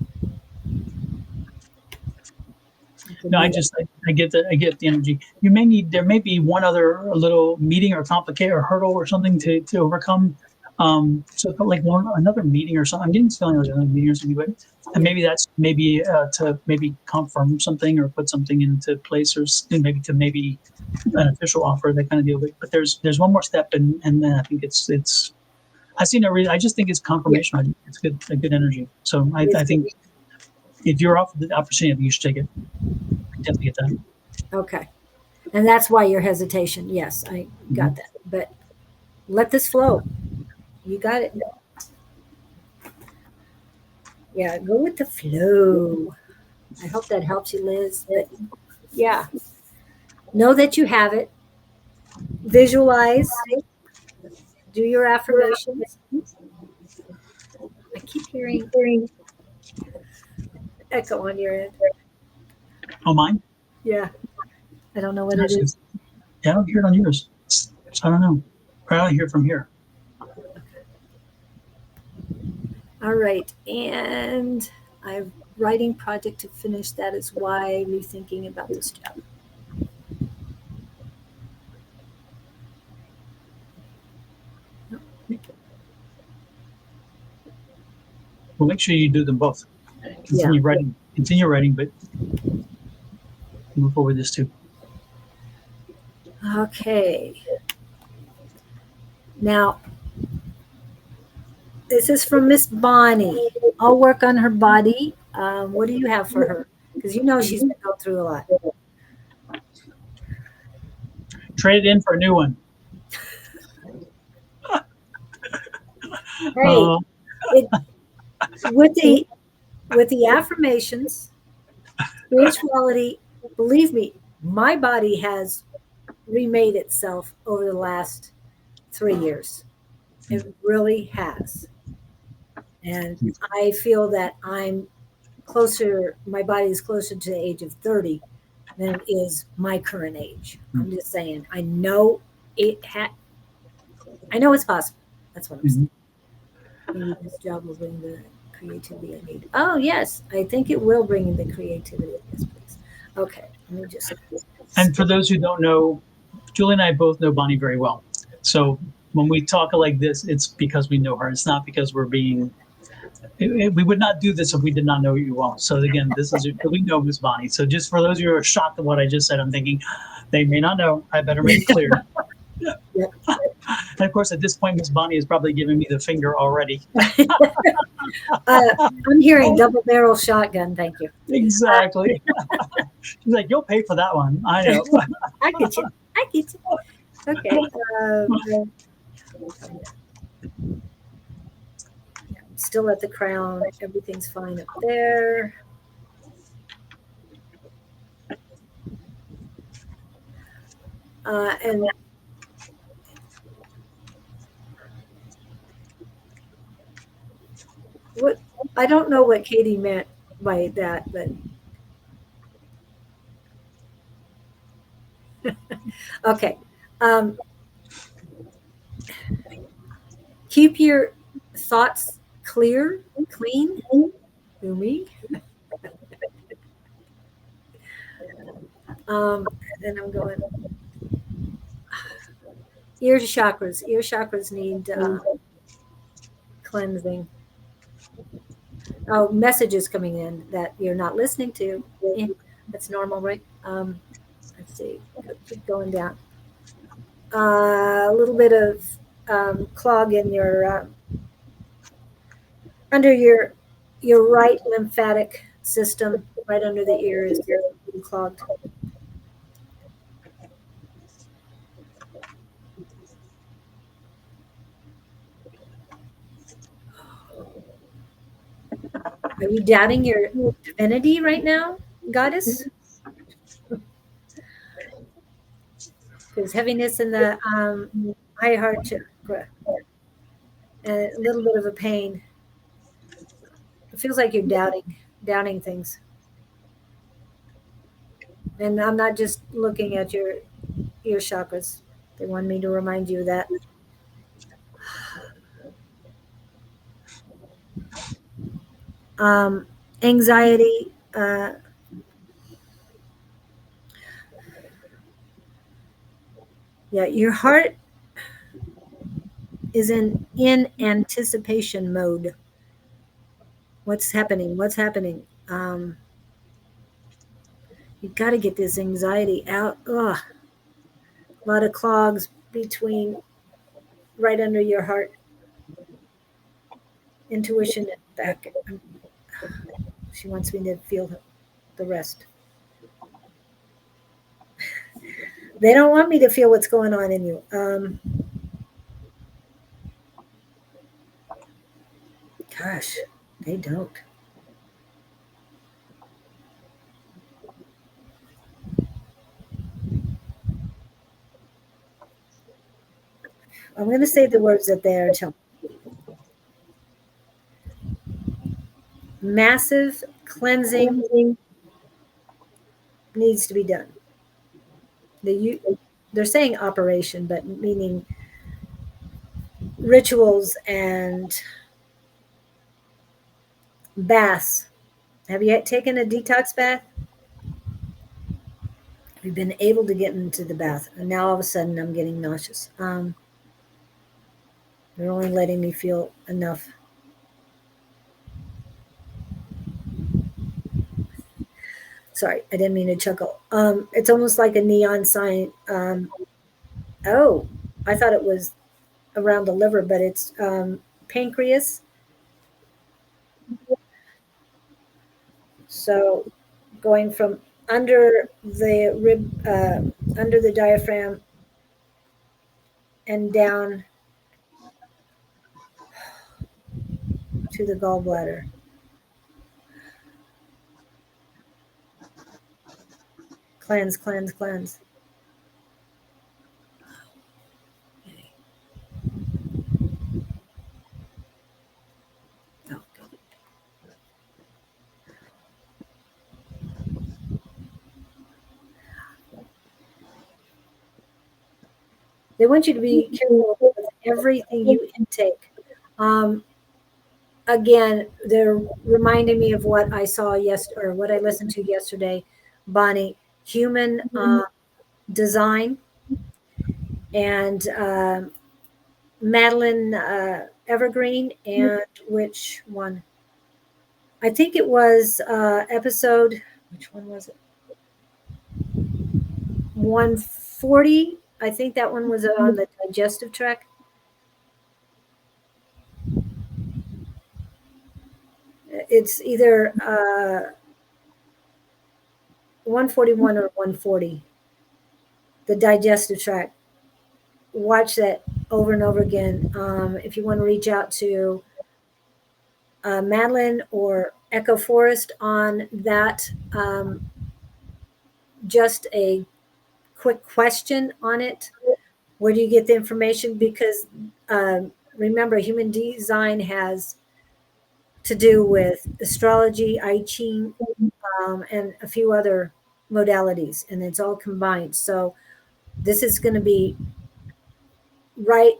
The No, I new- just I get the energy. You may need there may be one other little meeting or complicate or hurdle or something to overcome. So like one another meeting or something. I'm getting this feeling like another meeting or something, but and yeah, maybe that's maybe to maybe confirm something or put something into place, or maybe to maybe an official offer, that kind of deal. But there's one more step, and then I think it's I see no reason. I just think it's yeah, confirmation. I think it's good a good energy. So it is I good. think if you're offered the opportunity, I think you should take it. Definitely get that. Okay, and that's why your hesitation. Yes, I got Mhm. that. But let this flow. You got it. Yeah, go with the flow. I hope that helps you, Liz. But yeah, know that you have it. Visualize. Do your affirmations. I keep hearing echo on your end. Oh, mine? Yeah, I don't know what it Actually, is. yeah, I don't hear it on yours. So I don't know. I don't hear it from here. All right, and I'm writing project to finish. That is why rethinking about this job. Well, make sure you do them both. Yeah. Continue writing, but move forward this too. Okay. Now, this is from Miss Bonnie. I'll work on her body. What do you have for her? Because you know she's been going through a lot. Trade it in for a new one. Hey, Uh, it with the affirmations, spirituality. Believe me, my body has remade itself over the last 3 years. It really has. And I feel that I'm closer, my body is closer to the age of 30 than it is my current age. I'm just saying, I know it's possible. That's what I'm saying. mhm. Maybe this job will bring the creativity I need. Oh, yes, I think it will bring the creativity. Yes, please. Okay, let me just And for skip. those who don't know, Julie and I both know Bonnie very well. So when we talk like this, it's because we know her. It's not because we're being. We would not do this if we did not know you well. So again, this is we know Miss Bonnie. So just for those of you who are shocked at what I just said, I'm thinking they may not know. I better make it clear. Yep. And of course, at this point, Miss Bonnie is probably giving me the finger already. I'm hearing double barrel shotgun. Thank you. Exactly. She's like, you'll pay for that one. I know. I get you. I get you. Okay. I'm still at the crown. Everything's fine up there. And what I don't know what Katie meant by that, but Okay. Um, keep your thoughts clear, clean, Umi. Then I'm going ear chakras. Ear chakras need cleansing. Oh, messages coming in that you're not listening to. Eh, that's normal, right? Let's see. Keep going down. A little bit of clog in your under your right lymphatic system, right under the ear is clogged. Are you doubting your divinity right now, goddess? There's heaviness in the high heart chakra and a little bit of a pain. It feels like you're doubting things. And I'm not just looking at your ear chakras. They want me to remind you of that. Um, anxiety. Yeah, your heart is in anticipation mode. What's happening? What's happening? You got to get this anxiety out. Ugh, a lot of clogs between right under your heart, intuition back. She wants me to feel the rest. They don't want me to feel what's going on in you. Gosh, they don't. I'm going to say the words that they are telling. Massive cleansing needs to be done. They're saying operation, but meaning rituals and baths. Have you taken a detox bath? We've been able to get into the bath, and now all of a sudden I'm getting nauseous. They're only letting me feel enough. Sorry, I didn't mean to chuckle. It's almost like a neon sign. Oh, I thought it was around the liver, but it's pancreas. So going from under the rib, under the diaphragm, and down to the gallbladder. Cleanse, cleanse, cleanse. Okay. Oh, good. They want you to be careful with everything you intake. Um, Again, they're reminding me of what I saw or what I listened to yesterday, Bonnie. Human design and Madeline Evergreen, and which one? I think it was episode. Which one was it? 140. I think that one was on the digestive tract. It's either 141 or 140. The digestive tract. Watch that over and over again. If you want to reach out to Madeline or Echo Forest on that, just a quick question on it. Where do you get the information? Because remember, human design has to do with astrology, I Ching, and a few other modalities, and it's all combined. So This is going to be right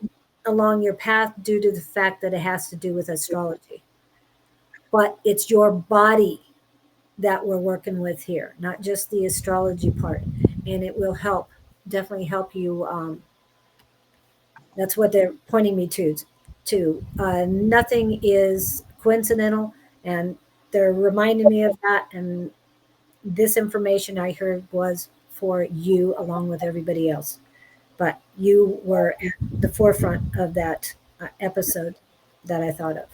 along your path due to the fact that it has to do with astrology. But it's your body that we're working with here, not just the astrology part. And it will help, definitely help you. That's what they're pointing me to. Nothing is coincidental, and they're reminding me of that. And this information I heard was for you along with everybody else. But you were at the forefront of that episode that I thought of,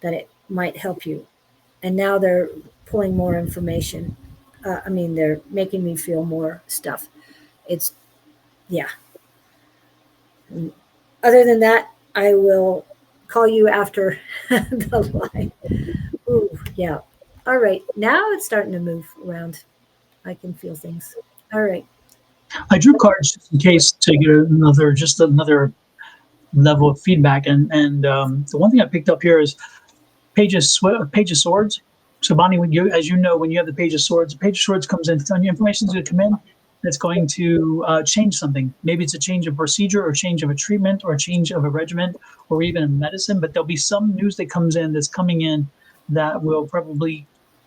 that it might help you. And now they're pulling more information. I mean, they're making me feel more stuff. It's, yeah. Other than that, I will call you after the line. Ooh, yeah. All right. Now it's starting to move around. I can feel things. All right. I drew cards just in case to get another level of feedback. And the one thing I picked up here is Page of Swords. So Bonnie, as you know, when you have the Page of Swords comes in, telling you information is going to come in that's going to change something. Maybe it's a change of procedure or change of a treatment or a change of a regimen or even a medicine, but there'll be some news that comes in that's coming in that will probably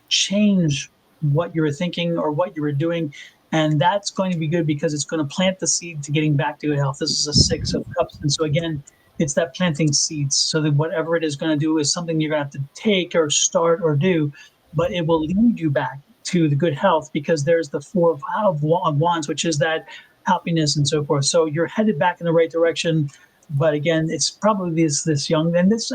change what you were thinking or what you were doing. And that's going to be good because it's going to plant the seed to getting back to good health. This is a Six of Cups. And so again, it's that planting seeds so that whatever it is going to do is something you're going to have to take or start or do, but it will lead you back to the good health because there's the Four of Wands, which is that happiness and so forth. So you're headed back in the right direction. But again, it's probably this young, and this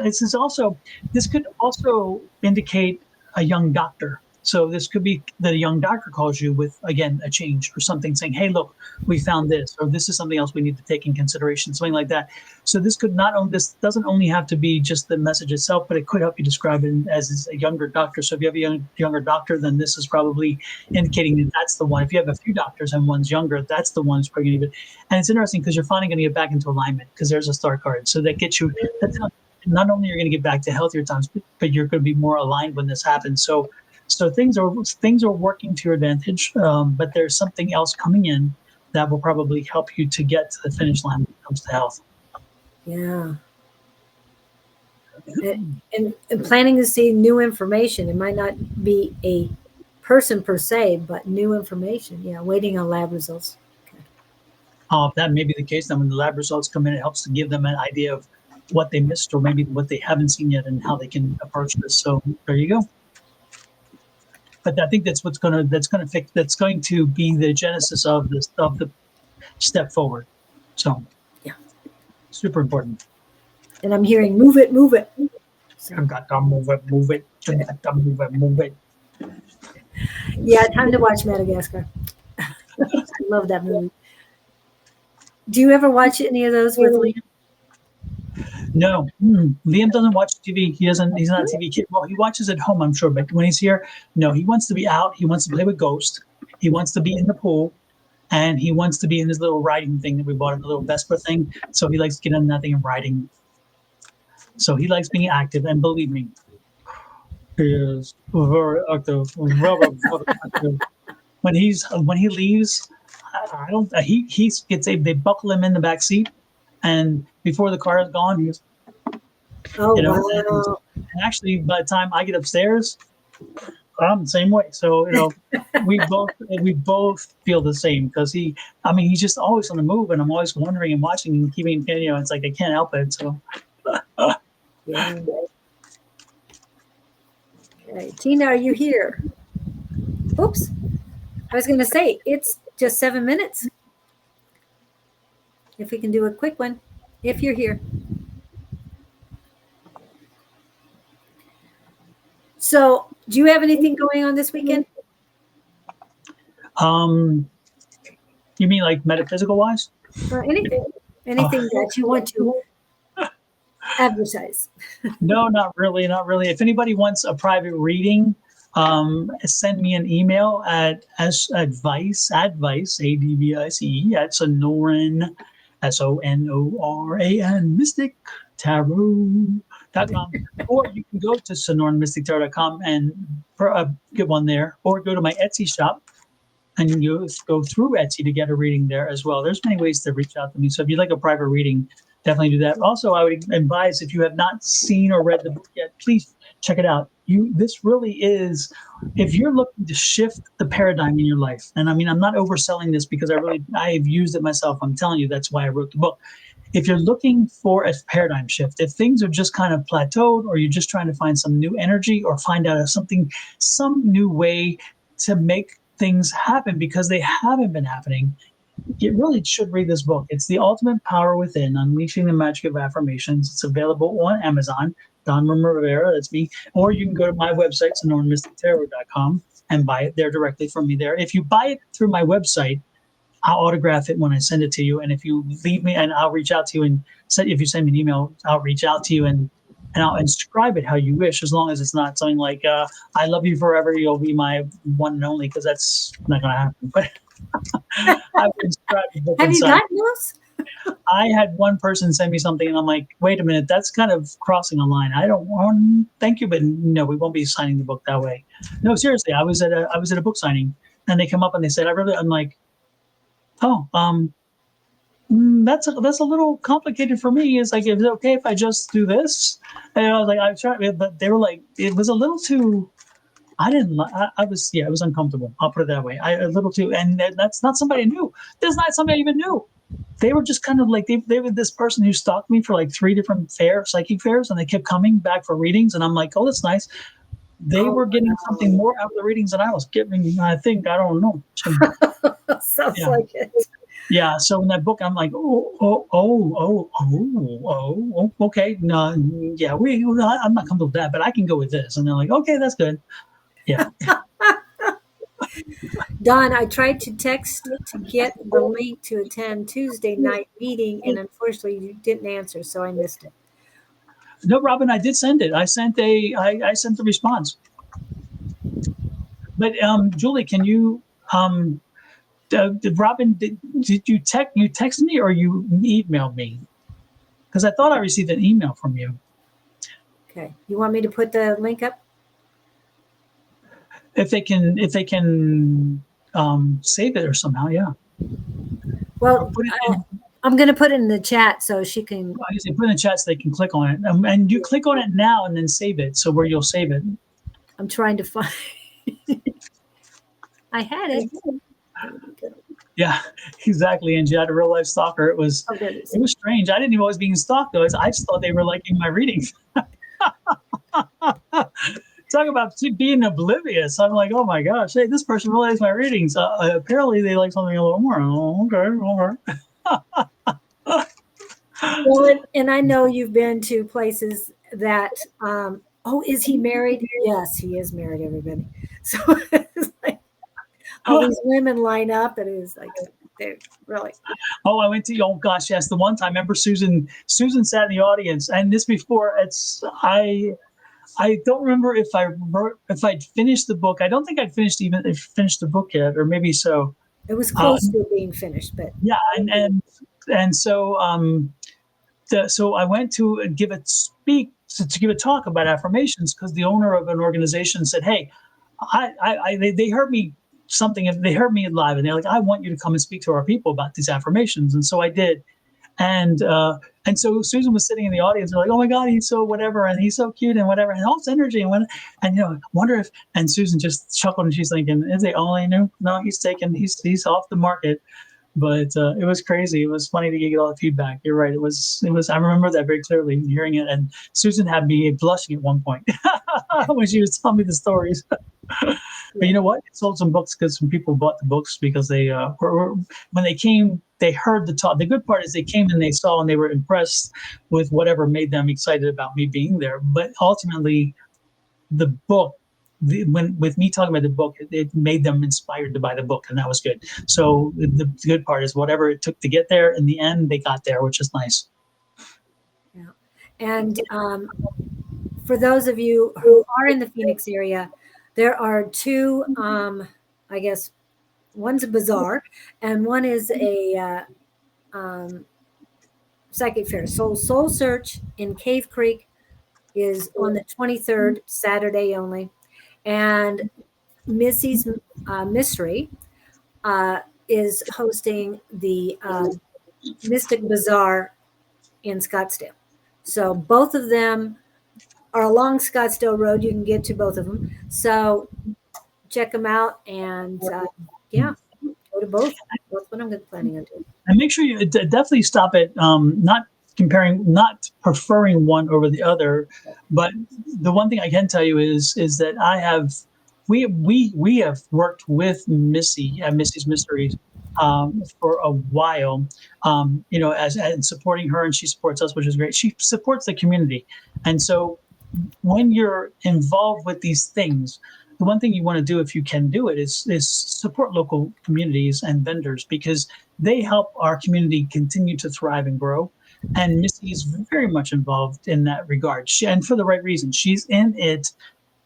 could also indicate a young doctor. So this could be that a young doctor calls you with, again, a change or something saying, hey, look, we found this, or this is something else we need to take in consideration, something like that. So this this doesn't only have to be just the message itself, but it could help you describe it as a younger doctor. So if you have a younger doctor, then this is probably indicating that that's the one. If you have a few doctors and one's younger, that's the one who's probably going to be. And it's interesting because you're finally going to get back into alignment because there's a star card. So that gets you, that's not only you're going to get back to healthier times, but you're going to be more aligned when this happens. So things are working to your advantage, but there's something else coming in that will probably help you to get to the finish line when it comes to health. Yeah. And planning to see new information. It might not be a person per se, but new information. Yeah, waiting on lab results. Okay. If that may be the case, then when the lab results come in, it helps to give them an idea of what they missed or maybe what they haven't seen yet and how they can approach this. So there you go. But I think that's that's going to be the genesis of the step forward. So yeah, super important. And I'm hearing move it. So. I've got to move it. I've got to move it. Yeah, time to watch Madagascar. I love that movie. Do you ever watch any of those with Liam? No, Liam doesn't watch TV. He's not a TV kid. Well, he watches at home, I'm sure, but when he's here, no, he wants to be out. He wants to play with Ghost. He wants to be in the pool, and he wants to be in this little riding thing that we bought him, the little Vespa thing. So he likes to get on that thing and riding. So he likes being active, and believe me, he is very active. When he leaves, I don't. He gets they buckle him in the back seat, and before the car is gone, he's wow. and actually by the time I get upstairs, I'm the same way. So we both feel the same because he's just always on the move, and I'm always wondering and watching and keeping it's like I can't help it. So yeah. Okay. Tina, are you here? Oops. I was going to say, it's just 7 minutes. If we can do a quick one, if you're here. So, do you have anything going on this weekend? You mean like metaphysical wise? Anything that you want to advertise? No, not really. If anybody wants a private reading, send me an email at advice advice at Sonoran SONORAN Mystic Tarot.com, or you can go to SonoranMysticTarot.com and get one there, or go to my Etsy shop and you go through Etsy to get a reading there as well. There's many ways to reach out to me. So if you'd like a private reading, definitely do that. Also, I would advise, if you have not seen or read the book yet, please check it out. This really is, if you're looking to shift the paradigm in your life, and I mean, I'm not overselling this because I've used it myself. I'm telling you, that's why I wrote the book. If you're looking for a paradigm shift, if things are just kind of plateaued, or you're just trying to find some new energy or find out some new way to make things happen because they haven't been happening, you really should read this book. It's The Ultimate Power Within, Unleashing the Magic of Affirmations. It's available on Amazon. Don Rumer-Rivera, that's me. Or you can go to my website, sonoranmystictarot.com, and buy it there directly from me there. If you buy it through my website, I'll autograph it when I send it to you. And if you leave me, and I'll reach out to you and if you send me an email, I'll reach out to you and I'll inscribe it how you wish, as long as it's not something like, I love you forever, you'll be my one and only, because that's not going to happen. But I would inscribe the book Have you inside. gotten those? I had one person send me something, and I'm like, wait a minute, that's kind of crossing a line. I don't want, thank you, but no, we won't be signing the book that way. No, seriously, I was at a book signing, and they come up and they said, I'm like, oh, that's a little complicated for me. It's like, is it okay if I just do this? And I was like, I tried, but they were like, it was a little too. I didn't. I was, yeah, it was uncomfortable. I'll put it that way. A little too, and that's not somebody I knew. That's not somebody I even knew. They were just kind of like, they were this person who stalked me for like 3 different psychic fairs, and they kept coming back for readings, and I'm like, oh, that's nice. They were getting something more out of the readings than I was getting. I think, I don't know. So, Sounds yeah. like it. Yeah, so in that book, I'm like, okay, no, yeah, I'm not comfortable with that, but I can go with this. And they're like, okay, that's good. Yeah. Don, I tried to text to get the link to attend Tuesday night meeting, and unfortunately you didn't answer, so I missed it. No, Robin, I did send it. I sent the response. But Julie, can you Robin, did you text me or you emailed me? Because I thought I received an email from you. Okay. You want me to put the link up? If they can save it or somehow, yeah. Well, I'm going to put it in the chat so she can. I guess they put in the chat so they can click on it, and you click on it now and then save it. So where you'll save it. I'm trying to find. I had it. Yeah, exactly. And you had a real life stalker. It was strange. I didn't even know I was being stalked though. I just thought they were liking my readings. Talk about being oblivious. I'm like, oh my gosh, hey, this person really likes my readings. Apparently they like something a little more. Oh, okay. Well, and I know you've been to places that, is he married? Yes, he is married, everybody. So it's like all these women line up, and it's like, they're really. Oh, I went to, oh gosh, yes. The one time, remember Susan sat in the audience, and this before, I don't remember if I'd finished the book. I don't think I'd finished the book yet, or maybe so. It was close to being finished, but yeah, and so so I went to give a talk about affirmations, because the owner of an organization said, "Hey, they heard me they heard me live, and they're like, I want you to come and speak to our people about these affirmations." And so I did. And so Susan was sitting in the audience. They're like, "Oh my God, he's so whatever, and he's so cute, and whatever, and all this energy, and wonder if." And Susan just chuckled, and she's thinking, "Is they only knew? No, he's off the market." But it was crazy. It was funny to get all the feedback. You're right. It was. I remember that very clearly, hearing it. And Susan had me blushing at one point when she was telling me the stories. But you know what? It sold some books because some people bought the books because they when they came, they heard the talk. The good part is they came and they saw and they were impressed with whatever made them excited about me being there. But ultimately, the book, with me talking about the book, it made them inspired to buy the book, and that was good. So the good part is whatever it took to get there, in the end, they got there, which is nice. Yeah. And for those of you who are in the Phoenix area, there are 2, I guess, one's a bazaar, and one is a psychic fair. So Soul Search in Cave Creek is on the 23rd, Saturday only. And Missy's Mystery is hosting the Mystic Bazaar in Scottsdale. So both of them are along Scottsdale Road. You can get to both of them. So check them out, and yeah, go to both. That's what I'm planning on doing. And make sure you definitely stop at not comparing, not preferring one over the other. But the one thing I can tell you is that I have we have worked with Missy at Missy's Mysteries for a while. As and supporting her, and she supports us, which is great. She supports the community, and so when you're involved with these things, the one thing you want to do, if you can do it, is support local communities and vendors, because they help our community continue to thrive and grow. And Missy is very much involved in that regard. And for the right reason. She's in it,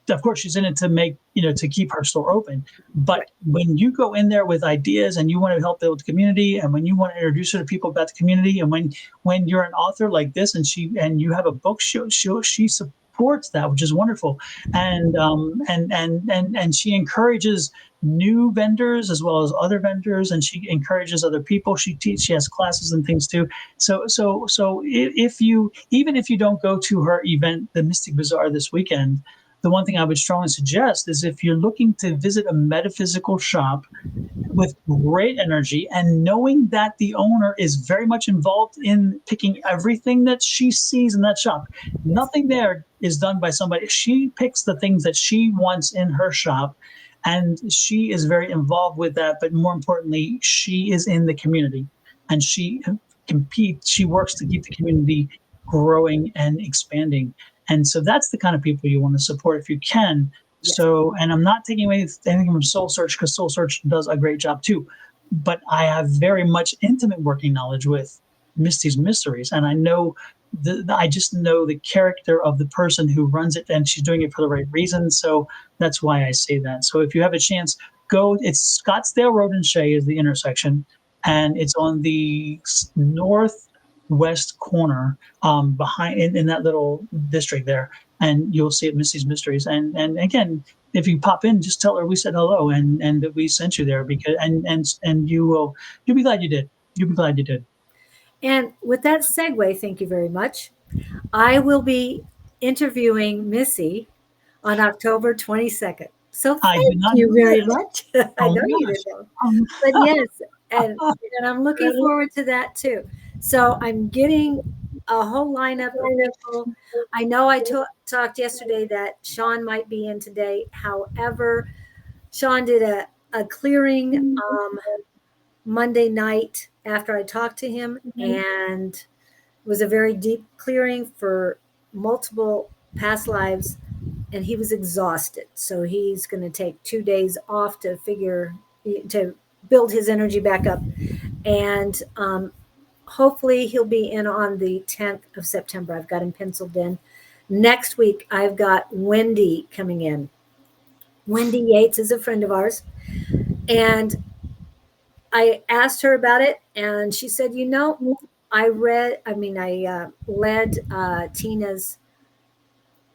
of course, she's in it to make, to keep her store open. But Right. when you go in there with ideas and you want to help build the community, and when you want to introduce her to people about the community, and when you're an author like this, and you have a book, she supports that, which is wonderful. And she encourages new vendors as well as other vendors, and she encourages other people. She has classes and things too. So if you, even if you don't go to her event, the Mystic Bazaar this weekend, the one thing I would strongly suggest is, if you're looking to visit a metaphysical shop with great energy, and knowing that the owner is very much involved in picking everything that she sees in that shop. Yes. Nothing there is done by somebody. She picks the things that she wants in her shop, and she is very involved with that. But more importantly, she is in the community, and she competes. She works to keep the community growing and expanding. And so that's the kind of people you want to support if you can. Yes. So, and I'm not taking away anything from Soul Search, because Soul Search does a great job too. But I have very much intimate working knowledge with Misty's Mysteries, and I know I just know the character of the person who runs it, and she's doing it for the right reasons. So that's why I say that. So if you have a chance, go. It's Scottsdale Road and Shea is the intersection, and it's on the northwest corner, behind in that little district there, and you'll see it, Misty's Mysteries. And again, if you pop in, just tell her we said hello, and that we sent you there, because and you'll be glad you did. You'll be glad you did. And with that segue, thank you very much. I will be interviewing Missy on October 22nd. So I did thank not you know very this. much. I Oh know my you gosh. didn't know. But yes, and I'm looking forward to that too. So I'm getting a whole lineup of people. I know I talked yesterday that Sean might be in today. However, Sean did a clearing Monday night after I talked to him, and it was a very deep clearing for multiple past lives, and he was exhausted. So he's going to take 2 days off to build his energy back up, and hopefully he'll be in on the 10th of September. I've got him penciled in. Next week, I've got Wendy coming in. Wendy Yates is a friend of ours, and I asked her about it, and she said, I led Tina's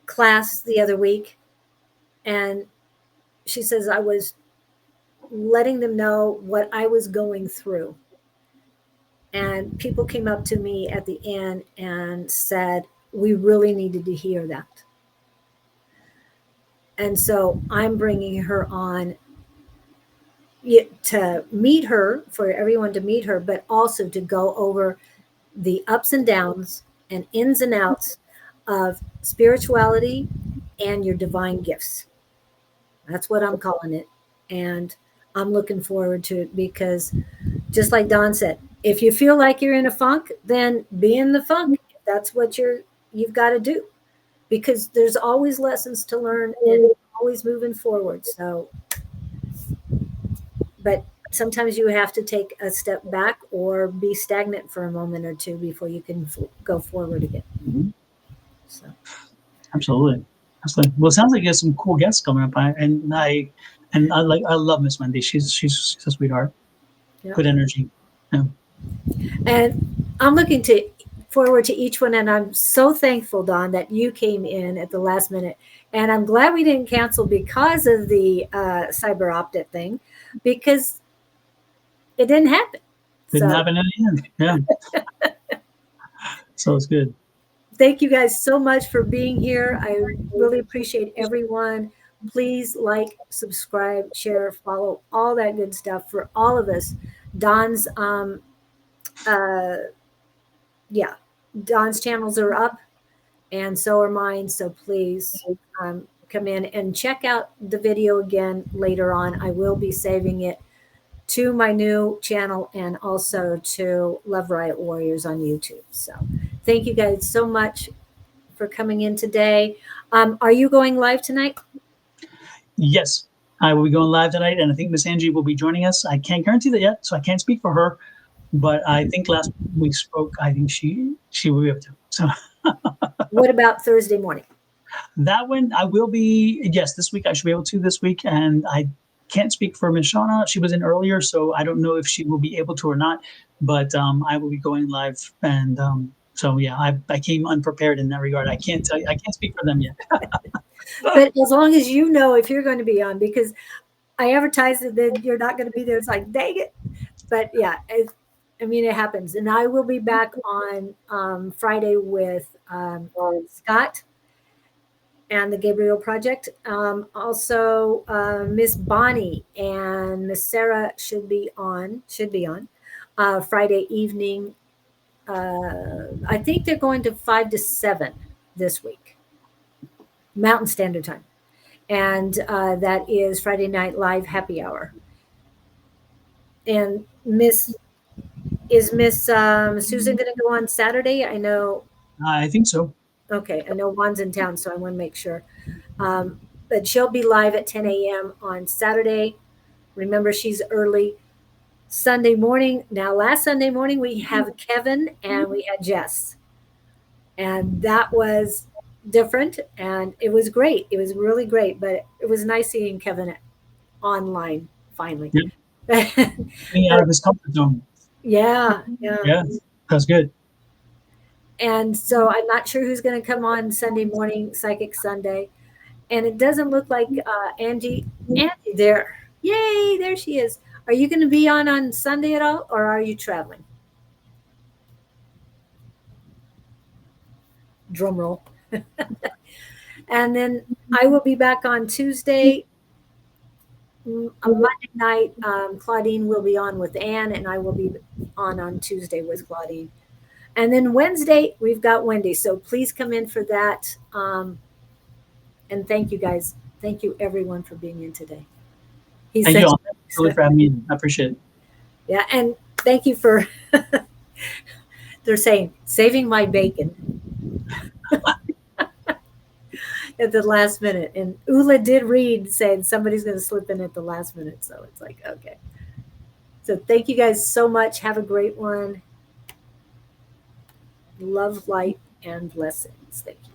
class the other week, and she says I was letting them know what I was going through. And people came up to me at the end and said, we really needed to hear that. And so I'm bringing her on to meet her, for everyone to meet her, but also to go over the ups and downs and ins and outs of spirituality and your divine gifts. That's what I'm calling it. And I'm looking forward to it, because just like Don said, if you feel like you're in a funk, then be in the funk. That's what you've got to do, because there's always lessons to learn and always moving forward. So, but sometimes you have to take a step back or be stagnant for a moment or two before you can go forward again. Mhm. So, Absolutely. Absolutely. Well, it sounds like you have some cool guests coming up. I love Miss Wendy. She's a sweetheart. yeah. Good energy. Yeah. And I'm looking forward to each one. And I'm so thankful, Don, that you came in at the last minute. And I'm glad we didn't cancel because of the cyber optic thing, because it didn't happen. Didn't So happen in the end. Yeah. So it's good. thank you guys so much for being here. I really appreciate everyone. Please like, subscribe, share, follow, all that good stuff for all of us. Don's uh yeah, Don's channels are up and so are mine. So please come in and check out the video again later on. I will be saving it to my new channel and also to Love Riot Warriors on YouTube. So thank you guys so much for coming in today. Are you going live tonight? Yes, I will be going live tonight, and I think Miss Angie will be joining us. I can't guarantee that yet, so I can't speak for her. But I think last we spoke, I think she will be able to. So What about Thursday morning? that one I will be. Yes, this week I should be able to this week, and I can't speak for Miss Shauna. She was in earlier, so I don't know if she will be able to or not. But I will be going live, and so yeah, I came unprepared in that regard. I can't tell you. I can't speak for them yet. But as long as you know if you're going to be on, because I advertised that then you're not going to be there. It's like, dang it. But yeah, I mean, it happens. And I will be back on Friday with Scott and the Gabriel Project. Also, Miss Bonnie and Miss Sarah should be on Friday evening. I think they're going to 5 to 7 this week, Mountain Standard Time. And that is Friday Night Live Happy Hour. And Miss Susan going to go on Saturday? I know. I think so. Okay, I know Juan's in town, so I want to make sure. But she'll be live at 10 a.m. on Saturday. Remember, she's early. Sunday morning. Now, last Sunday morning, we have Kevin and we had Jess. And that was different and it was great. It was really great, but it was nice seeing Kevin online finally. Yeah. Getting out of his comfort zone. Yeah. Yeah, that's good. And so I'm not sure who's going to come on Sunday morning, Psychic Sunday. And it doesn't look like Angie there. Yay, there she is. Are you going to be on Sunday at all, or are you traveling? Drum roll. And then I will be back on Tuesday. On Monday night, Claudine will be on with Anne, and I will be on Tuesday with Claudine. And then Wednesday, we've got Wendy. So please come in for that. And thank you, guys. Thank you, everyone, for being in today. Thank you all for having me. I appreciate it. Yeah, and thank you for, they're saying, saving my bacon at the last minute. And Ula did read saying somebody's going to slip in at the last minute. So it's like, okay. So thank you guys so much. Have a great one. Love, light, and blessings. Thank you.